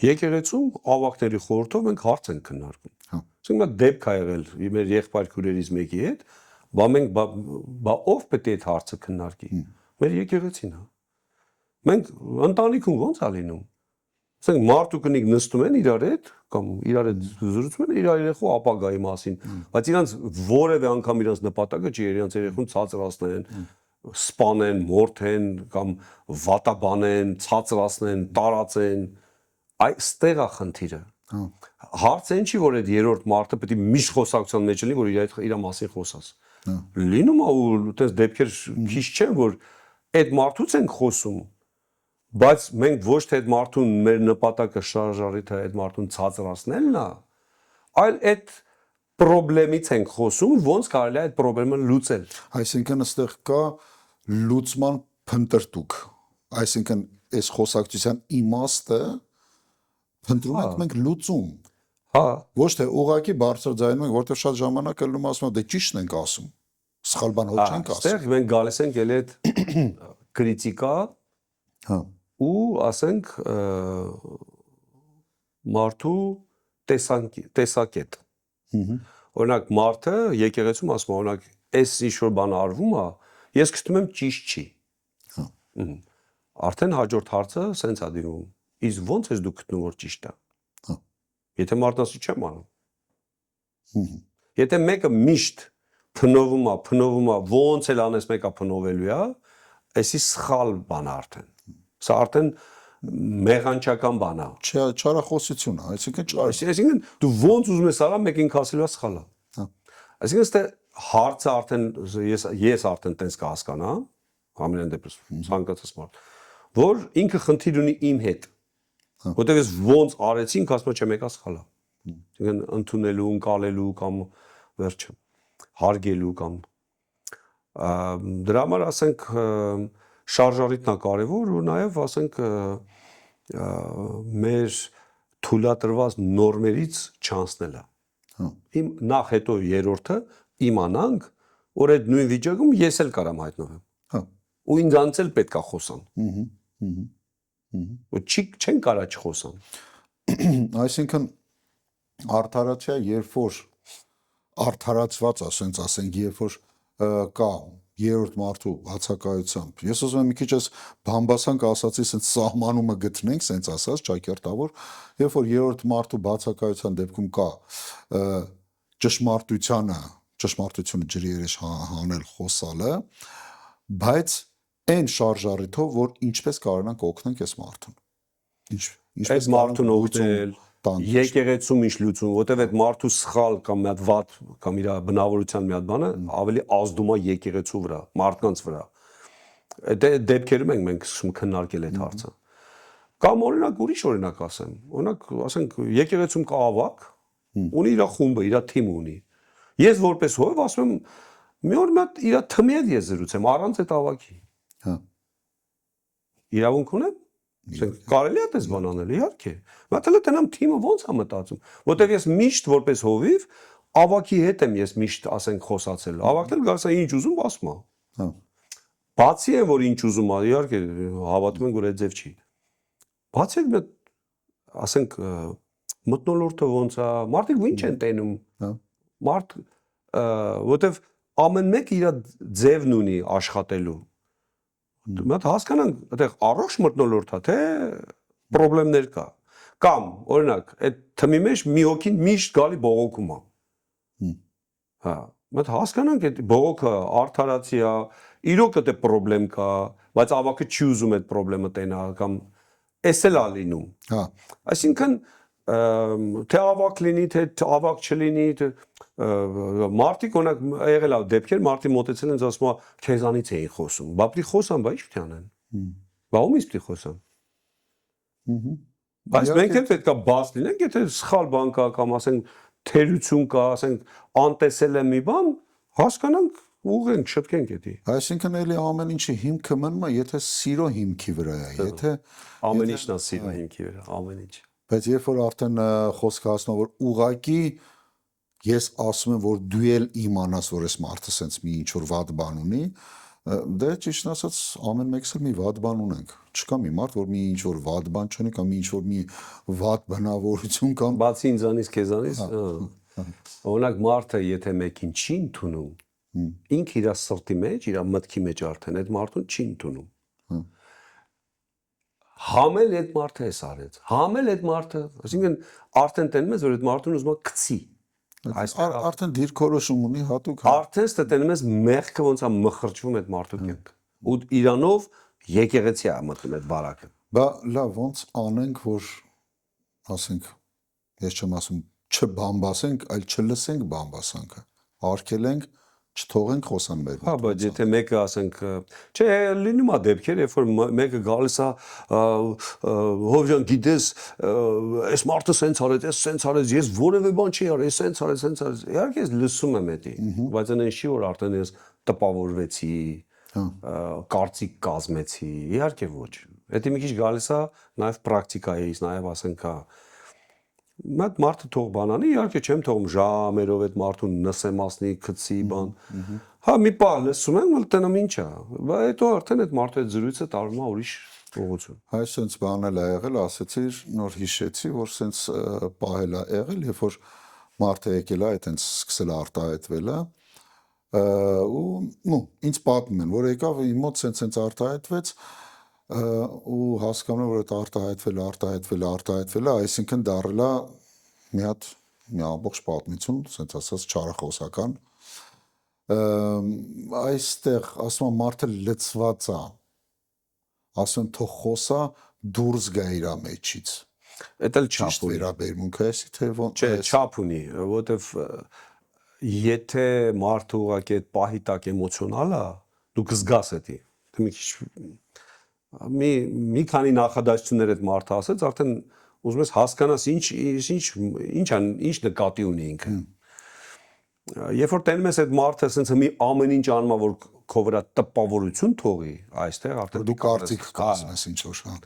Եկեղեցում ավակների խորհրդով մենք հարց ենք քննարկում։ Ասենք մի դեպք ա եղել մեր եղբայր քուրերից մեկի հետ, ով պետք է այդ հարցը քննարկի։ Մեր եկեղեցին է։ Մենք ընտանիքում ո՞նց է լինում։ Ասենք մարդ ու կնիկ նստում են իրար հետ կամ իրար հետ զրուցում են իր երեխու ապագայի մասին, բայց իրանց որևէ անգամ իրանց նպատակը չի իրանց երեխուն ցածրացնեն, սպանեն, մորթեն կամ վատաբանեն, ցածրացնեն, տարածեն։ Այստեղ է խնդիրը։ Հարցը ինչի որ այդ երրորդ մարդը պետք է միշտ խոսակցության մեջ լինի, որ իր մասին խոսած։ Լինում է ու այդպես դեպքեր քիչ չեն, որ այդ մարդուց ենք խոսում, բայց մենք ոչ թե այդ մարդուն մեր նպատակը շարժառիթը այդ մարդուն ցածրացնելն է, այլ այդ խնդրից ենք խոսում, ոնց կարելի է այդ խնդրը լուծել։ Այսինքն այստեղ կա լուծման փնտրտուք։ Այսինքն այս խոսակցության իմաստը փնտրում ենք մենք լուծում։ Հա, Ոչ թե ուղակի բարձր ձայնում ենք, որտեղ շատ ժամանակ ելնում ասում դե ճիշտ ենք ասում։ Սխալ բան հոչ չենք ասում։ այստեղ մենք գալիս ենք էլ այդ քրիտիկա Հա։ ու ասենք մարդու տեսակետ։ Օրինակ մարդը եկեղեցում ասում է, օրինակ, այս ինչ որ բան արվում է, ես գտնում եմ ճիշտ չի։ Հա։ Արդեն հաջորդ հարցը սենց է դիմում։ Իսկ ո՞նց ես դու գտնում որ ճիշտ է։ Հա։ Եթե մարդն ասի չեմ անում։ Եթե մեկը միշտ փնովում է, ոնց էլ անես մեկը փնովելու է, էսի սխալ բան է արդեն։ Սա արդեն մեղանչական բան է։ Չարախոսություն է, այսինքն չար։ Այսինքն դու ոնց ուզում ես արա մեկին ասելու է սխալ է։ Հա։ Այսինքն ստե հարցը արդեն ես արդեն տենց կհասկանամ, ամենայն դեպս ցանկացած մարդ, որ ինքը խնդիր ունի իմ հետ։ Որտեղ ես ոնց արեցի, ինքը ասում է չէ մեկը սխալ է։ Այսինքն ընդունելու, ընկալելու կամ վերջը հարգելու կամ դրա համար ասենք շարժարիտն է կարևոր ու նաև ասենք մեր թույլատրված նորմերից չանցնելը։ Իմ նախ հետո երրորդը իմանանք, որ այդ նույն վիճակում ես էլ կարամ հայտնվեմ։ Հա։ Ու ինձանից էլ պետք է խոսան։ Ու չեն կարա չխոսան։ Այսինքն արդարացիա, երբ որ արդարացված ասենք, երբ որ կա երրորդ մարդու բացակայությամբ։ Ես ուզում եմ մի քիչ այս բամբասանք ասացի, ասենց սահմանումը գտնենք, ասենց ասած, ճակերտավոր, երբ որ երրորդ մարդու բացակայության դեպքում կա ճշմարտությունը ջրի երես հանել, խոսալը, բայց այն շարժառիթով, որ ինչպես կարողանանք օգնենք այս մարդուն։ Այս մարդուն օգնել, եկեղեցում ինչ լուծում, որտեվ այդ մարդու սխալ կամ մի հատ վատ կամ իր բնավորության մի հատ բանը ավելի ազդում է եկեղեցու վրա, մարդկանց վրա։ Այդ դեպքերում մենք սկսում քննարկել այդ հարցը։ Կամ օրինակ ուրիշ օրինակ ասեմ, օրինակ ասենք եկեղեցում կա ավակ, ունի իր խումբը, իր թիմը ունի։ Ես որպես հոյվ ասում եմ, մի օր մատ իր թմի հետ ես զրուցեմ առանց այդ ավակի։ Հա։ Իրավունք ունեմ։ Կարելի է դες բան անել, իհարկե։ Մատալը տնամ թիմը ո՞նց է մտածում, որտեվ ես միշտ որպես հովիվ ավակի հետ եմ ես միշտ ասենք խոսացել։ Ավակն էլ գալիս է ինչ ուզում ասում է։ Հա։ Բացի է որ ինչ ուզում է, իհարկե հավատում ենք որ այդ ձև չի։ Բացի այդ ասենք մտնոլորտը ոնց է, մարդիկ ինչ են տենում։ Հա։ Մարդ որտեվ ամեն մեկը իր ձևն ունի աշխատելու։ Մենք հասկանանք, այդտեղ առողջ մտնոլորտ է, թե խնդիրներ կա։ Կամ, օրինակ, այդ թմի մեջ մի հոգին միշտ գալի բողոքում է։ Հա, մենք հասկանանք այդ բողոքը արդարացի է, իրոք դա խնդրեմ կա, բայց ավակը չի ուզում այդ խնդրեմը տենա կամ էս էլ է լինում։ Հա։ Այսինքն թե ավակ լինի, թե ավակ չլինի, մարդիկ օրինակ եղել է դեպքեր, մարդի մոտեցել են ասում է քեզանից էին խոսում։ Բա պիտի խոսան, բա ի՞նչ պիտի անեն։ Բա ումից պիտի խոսան։ Բայց մենք էլ պետք է բաց լինենք, եթե սխալ բան կա կամ ասենք թերություն կա, ասենք անտեսել է մի բան, հասկանանք, ուղղենք, շտկենք էդի։ Այսինքն էլի ամեն ինչի հիմքը մնում է, եթե սիրո հիմքի վրա է, եթե ամեն ինչն է սիրո հիմքի վրա, ամեն ինչ։ Բայց երբ որ արդեն խոսքը հասնում որ ուղակի ես ասում եմ որ դու էլ իմանաս որ այս մարդը սենց մի ինչ որ վատ բան ունի, դե ճիշտ ասած ամեն մեկս էլ մի վատ բան ունենք։ Չկա մի մարդ որ մի ինչ որ վատ բան չունի կամ ինչ որ մի վատ բնավորություն կամ բացի ինձանից քեզանից, օրինակ մարդը եթե մեկին չի ընդունում, ինքը իր սրտի մեջ, իր մտքի մեջ արդեն այդ մարդուն չի ընդունում։ Համել այդ մարդը էս արեց։ Համել այդ մարդը, այսինքն արդեն տենում ես որ այդ մարդուն ուզում է գցի։ Արդեն դիրքորոշում ունի հատուկ։ Արդեն ստենում ես մեղքը ոնց է մխրճվում այդ մարդու կյանք։ Ու իրանով եկեղեցի է մտնում այդ բարակը։ Բա լավ, ոնց անենք որ ասենք ես չեմ ասում չբամբասենք, այլ չլսենք բամբասանքը։ Արկելենք չթողենք խոսան մեր մոտ։ Հա, բայց եթե մեկը ասենք, չէ, լինում է դեպքեր, երբ որ մեկը գալիս է, հովժան գիտես, այս մարդը սենց արեց, այս սենց արեց, ես որևէ բան չի արել, սենց արեց, սենց արեց։ Իհարկե ես լսում եմ էդի, բայց այն չի որ արդեն ես տպավորվեցի, կարծիք կազմեցի, իհարկե ոչ։ Դա մի քիչ գալիս է նաև պրակտիկայից, նաև ասենք Մատ մարդը թող բանանի, իհարկե չեմ թողում ժամերով այդ մարդուն նսեմասնի, գցի, բան։ Հա մի պահ լսում եմ, որ տնեմ ինչ է։ Բայց հետո արդեն այդ մարդու հետ զրույցը տարվում է ուրիշ ուղղություն։ Հայ sense բան էլ ա եղել, ասեցիր, նոր հիշեցի, որ sense պահել ա եղել, երբ որ մարդը եկել է, այտենց սկսել արտահայտվել է, ու նո, ինձ պատմում են, որ եկավ իմ մոտ sense արտահայտվեց, ու հասկանում որ այդ արտահայտվել է, այսինքն դառել է մի հատ մի ամբողջ պատմություն, sense ասած չարախոսական, այստեղ ասում եմ մարդը լծված է, ասում թող խոսա դուրս գա իր մեջից։ Էդ էլ չափ ունի։ Վերաբերմունքը էսի թե ոնց։ Չէ, չափ ունի, որովհետև եթե մարդը ուղղակի այդ պահի տակ էմոցիոնալ է, դու կզգաս դա։ Դու մի քանի նախադասություններ այդ մարդը ասեց, արդեն ուզում ես հասկանաս ինչ նկատի ունի ինքը։ Երբ որ տենում ես այդ մարդը ասենց մի ամեն ինչ անում է, որ քո վրա տպավորություն թողի, այստեղ արդեն դու կարծիք կասես ինչ որ շան։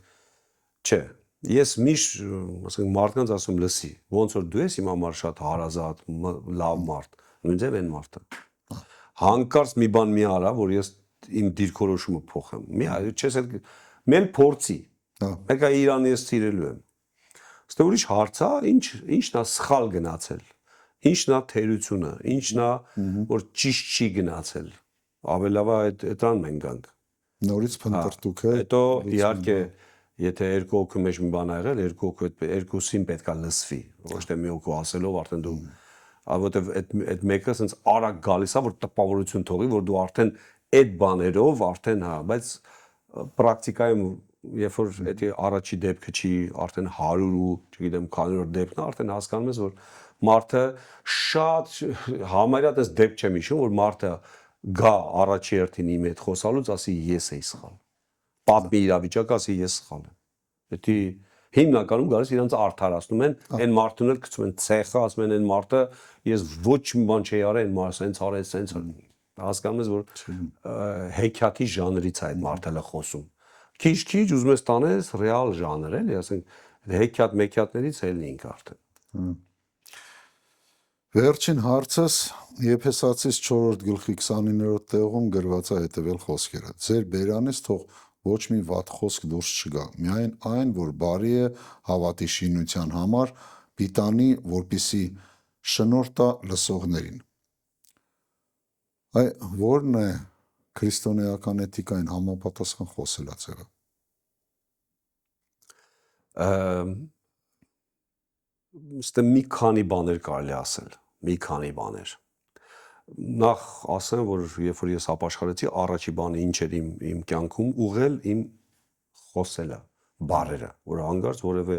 Չէ, ես միշտ, ասենք մարդկանց ասում լսի, ոնց որ դու ես իմ համար շատ հարազատ, լավ մարդ, նույնպես այն մարդը։ Հանկարծ մի բան մի արա, որ ես իմ դիրքորոշումը փոխեմ։ Մի չես մեն փորձի։ Մեկը Իրան ես սիրելու եմ։ Ստե ուրիշ հարց է, ինչն է սխալ գնացել։ Ինչն է թերությունը, ինչն է որ ճիշտ չի գնացել։ Ավելավա այդրան մենք գանք։ Նորից փնտրտուք է։ Հետո իհարկե եթե երկու հոգու մեջ մի բան ա եղել, երկուսին պետքա լսվի, ոչ թե մի հոգու ասելով արդեն դու որովհետև այդ մեկը ասենց արագ գալիս է որ տպավորություն թողի, որ դու արդեն այդ բաներով արդեն հա, բայց պրակտիկայում երբ որ դա առաջի դեպքը չի, արդեն 100 ու չգիտեմ քանորդ դեպքն է, արդեն հասկանում ես որ մարդը շատ համարյա դες դեպք չեմ հիշում, որ մարդը գա առաջի հերթին իմ հետ խոսալուց ասի ես էի սխալ։ Պատմի իրավիճակը ասի ես սխալ եմ։ Դա հիմնականում գալիս իրանց արդարացնում են, այն մարդուն էլ գցում են ցեխը, ասում են այն մարդը ես ոչ մի բան չի արել, այն մարդը սենց արեց, սենց հասկանում ես որ հեքիաթի ժանրից է այդ մարդը լը խոսում։ Քիչ ուզում ես տանես ռեալ ժանր էլի, ասենք հեքիաթ մեքիաթներից էլ ինք արդեն։ Վերջին հարցս Եփեսացիս 4-րդ գլխի 29-րդ տեղում գրված է հետևյալ խոսքերը. Ձեր բերանից թող ոչ մի վատ խոսք դուրս չգա, միայն այն, որ բարի է հավատի շինության համար, պիտանի, որպիսի շնորհ տա լսողներին։ Այ որն է քրիստոնեական էթիկային համապատասխան խոսելաձևը։ Ստե մի քանի բաներ կարելի ասել, մի քանի բաներ։ Նախ ասեմ, որ երբ որ ես ապաշխարեցի, առաջի բանը ինչ էր իմ կյանքում ուղղել իմ խոսելը, բառերը, որ հանգարց որևէ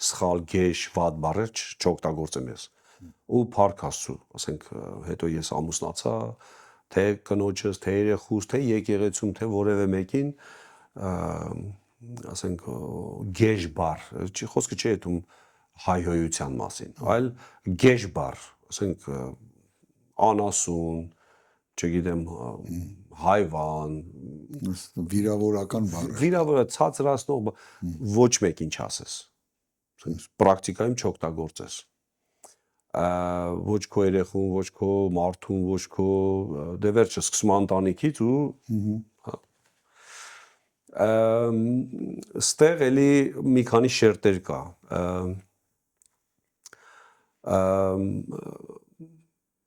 սխալ, գեշ, վատ բառեր չօգտագործեմ ես։ Ու փառք Աստծո, ասենք, հետո ես ամուսնացա, թե կնոջս, թե երեխուս, թե եկեղեցում, թե որևէ մեկին, ասենք, գեշ բառ, խոսքը չի հետում հայհոյության մասին, այլ գեշ բառ, ասենք անասուն, չգիտեմ, հայվան, վիրավորական բառ։ Վիրավորը ցածրացնող ոչ մեկին չասես։ Պրակտիկայում չօգտագործես։ Ոչ քո երեխուն, ոչ քո մարդուն, ոչ քո դե վերջը սկսում ընտանիքից ու ստեղ էլի մի քանի շերտեր կա։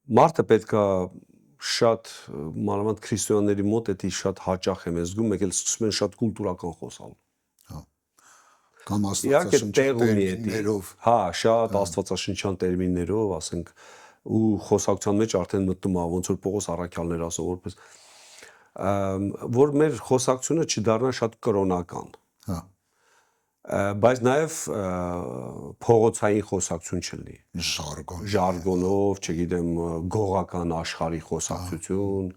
Մարդը պետքա շատ մանավանդ քրիստոնյաների մոտ էդի շատ հաճախ եմ զգում, մեկ էլ սկսում են շատ կուլտուրական խոսալ։ Կամ աստվածաշնչյան տերմիններով։ Հա, շատ աստվածաշնչյան տերմիններով, ասենք, ու խոսակցության մեջ արդեն մտնում է ոնց որ Պողոս առաքյալներ ասող որպես որ մեր խոսակցությունը չդառնա շատ կրոնական։ Հա։ Բայց նաև փողոցային խոսակցություն չլինի։ Ժարգոնով, չգիտեմ, գողական աշխարհի խոսակցություն,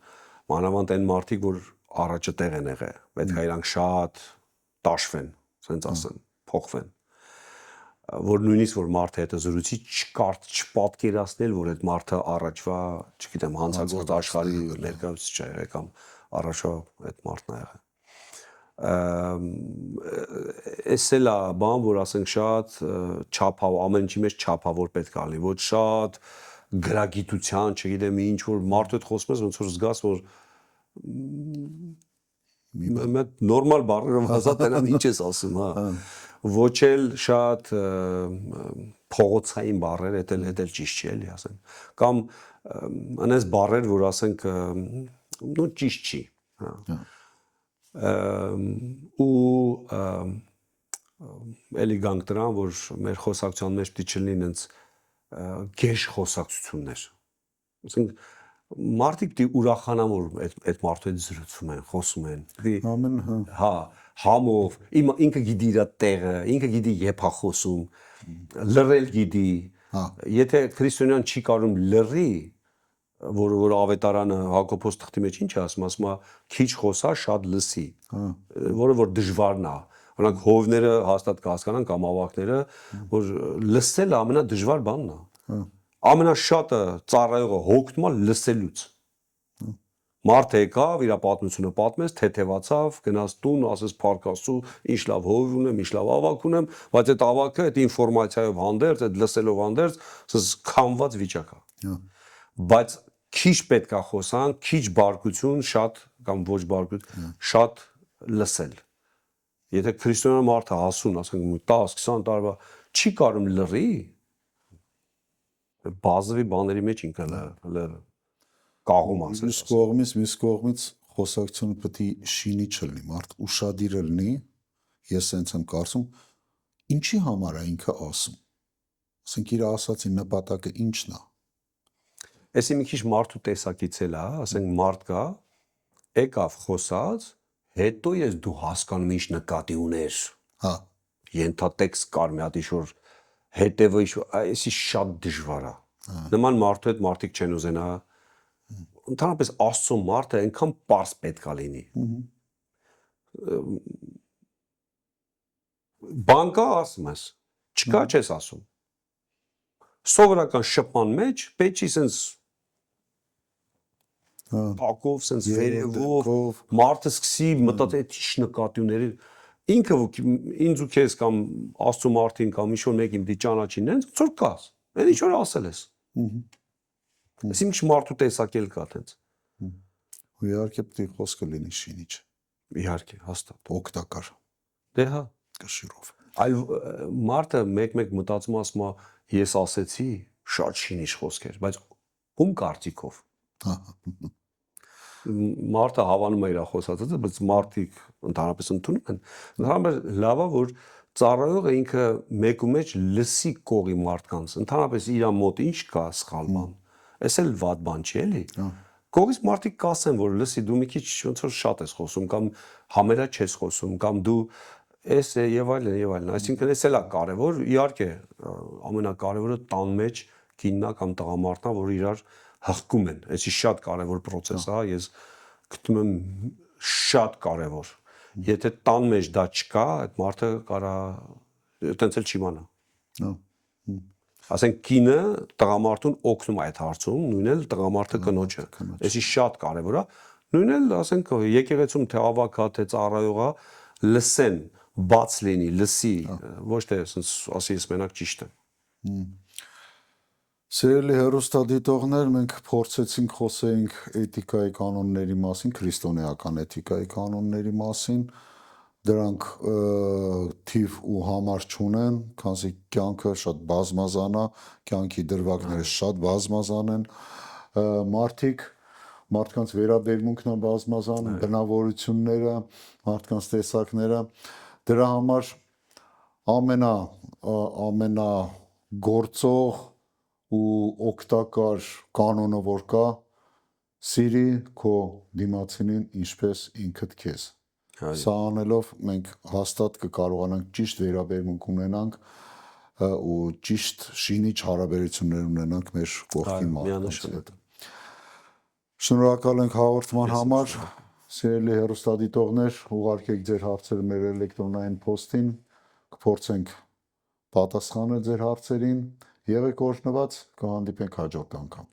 մանավանդ այն մարդիկ, որ առաջը տեղ են եղել, պետք է իրանք շատ տաշվեն, ասենց ասեմ, փոխվեն։ Որ նույնիսկ որ մարդը հետը զրույցի չպատկերացնել, որ այդ մարդը առաջվա, չգիտեմ, հանցագործ աշխարհի ներկայացուցիչ է եղել կամ առաջվա այդ մարդն է եղել։ էս էլ է բան, որ ասենք շատ չափավոր, ամեն ինչի մեջ չափավոր պետք է լինի, ոչ շատ գրագիտության, չգիտեմ ինչ որ մարդու հետ խոսում ես, ոնց որ զգաս, որ մեկ նորմալ բառերով ասած այնա ինչ ես ասում, հա։ Ոչ էլ շատ փողոցային բառեր, դա էլ ճիշտ չի էլի ասենք։ Կամ անես բառեր, որ ասենք նո ճիշտ չի, հա։ Ու էլի գանք դրան, որ մեր խոսակցության մեջ պիտի չլինեն այնց գեշ խոսակցություններ։ Ասենք մարդիկ պիտի ուրախանան, որ այդ մարդու հետ զրուցում են, խոսում են։ Ամեն հա, համով, ինքը գիտի իր տեղը, ինքը գիտի երբ է խոսում, լռել գիտի։ Եթե քրիստոնյան չի կարող լռի, որ ավետարանը Հակոբոս թղթի մեջ ինչ է ասում, ասում է քիչ խոսա, շատ լսի, որը որ դժվարն է։ Օրինակ հովները հաստատ կհասկանան կամ ավակները, որ լսելը ամենադժվար բանն է։ Ամենաշատը ծառայողը հոգնում է լսելուց։ Մարդ եկավ, իր պատմությունը պատմեց, թեթևացավ, գնաց տուն, ասես փառք Աստծո, ինչ լավ հով ունեմ, ինչ լավ ավակ ունեմ, բայց այդ ավակը, այդ ինֆորմացիայով հանդերձ, այդ լսելով հանդերձ, ասես քամված վիճակ է։ Բայց քիչ պետք է խոսան, քիչ բարկություն, շատ կամ ոչ բարկություն, շատ լսել։ Եթե քրիստոնյա մարդը հասուն, ասենք 10-20 տարվա չի կարող լռի, բազովի բաների մեջ ինքը լռ կաղում ասես։ Մյուս կողմից խոսակցությունը պետք է շինի չլինի, մարդ ուշադիր լինի, ես հենց եմ կարծում, ինչի համար է ինքը ասում։ Ասենք իր ասածի նպատակը ինչն է։ Էսի մի քիչ մարդու տեսակից էլ է, ասենք մարդ կա, եկավ խոսած, հետո ես դու հասկանում ինչ նկատի ուներ։ Հա։ Ենթատեքստ կար մի հատ ինչ-որ հետևը էսի շատ դժվար է։ Նման մարդու հետ մարդիկ չեն ուզենա։ Ընդհանրապես Աստծո մարդը այնքան պարզ պետք է լինի։ Բանկա ասում ես, չկա չես ասում։ Սովորական շփման մեջ պետք է սենց տակով, սենց վերևով, մարդը սկսի մտածել ինչ նկատի ուներ։ Ինքը ինձ ու քեզ կամ Աստծո մարդին կամ ինչ-որ մեկին դի ճանաչին, նենց ոնց որ կաս։ Այն ինչ որ ասել ես։ Այսինքն ինչ մարդու տեսակել կա տենց։ Ու իհարկե պետք է խոսքը լինի շինիչ։ Իհարկե, հաստատ։ Օգտակար։ Դե հա, կշիռով։ այլ մարդը մեկ մտածում ասում է ես ասեցի շատ շինիչ խոսքեր, բայց ում կարծիքով։ Մարդը հավանում է իր խոսածը, բայց մարդիկ ընդհանրապես ընդունում են։ Ընդհանրապես լավ է, որ ծառայողը ինքը մեկու մեջ լսի կողի մարդկանց, ընդհանրապես իր մոտ ինչ կա սխալ բան։ Էս էլ վատ բան չի էլի։ Կողից մարդիկ կասեն, որ լսի դու մի քիչ ոնց որ շատ ես խոսում կամ համերա չես խոսում կամ դու էս է եւ այլն եւ այլն։ Այսինքն էս էլ է կարեւոր, իհարկե ամենակարևորը տան մեջ կիննա կամ տղամարդնա, որ իրար հղկում են։ Էսի շատ կարևոր process է, ես գտնում եմ շատ կարևոր։ Եթե տան մեջ դա չկա, այդ մարդը կարա տենց էլ չիմանա։ Ասենք կինը տղամարդուն օգնում է այդ հարցում, նույնն էլ տղամարդը կնոջը։ Էսի շատ կարևոր է։ Նույնն էլ ասենք եկեղեցում թե ավակա, թե ծառայողա լսեն, բաց լինի, լսի, ոչ թե ասես ասի ես մենակ ճիշտ եմ։ Սիրելի հեռուստադիտողներ, մենք փորձեցինք խոսենք էթիկայի կանոնների մասին, քրիստոնեական էթիկայի կանոնների մասին, դրանք թիվ ու համար չունեն, քանզի կյանքը շատ բազմազան է, կյանքի դրվագները շատ բազմազան են, մարդկանց վերաբերմունքն է բազմազան, բնավորությունները, մարդկանց տեսակները, դրա համար ամենագործող ու օգտակար կանոնը որ կա, սիրի քո դիմացինին ինչպես ինքդ քեզ։ Սա անելով մենք հաստատ կկարողանանք ճիշտ վերաբերմունք ունենանք ու ճիշտ շինիչ հարաբերություններ ունենանք մեր կողքին մարդկանց հետ։ Շնորհակալ ենք հաղորդման համար, սիրելի հեռուստադիտողներ, ուղարկեք ձեր հարցերը մեր էլեկտրոնային փոստին, կփորձենք պատասխանել ձեր հարցերին, եղեք օրհնված, կհանդիպենք հաջորդ անգամ։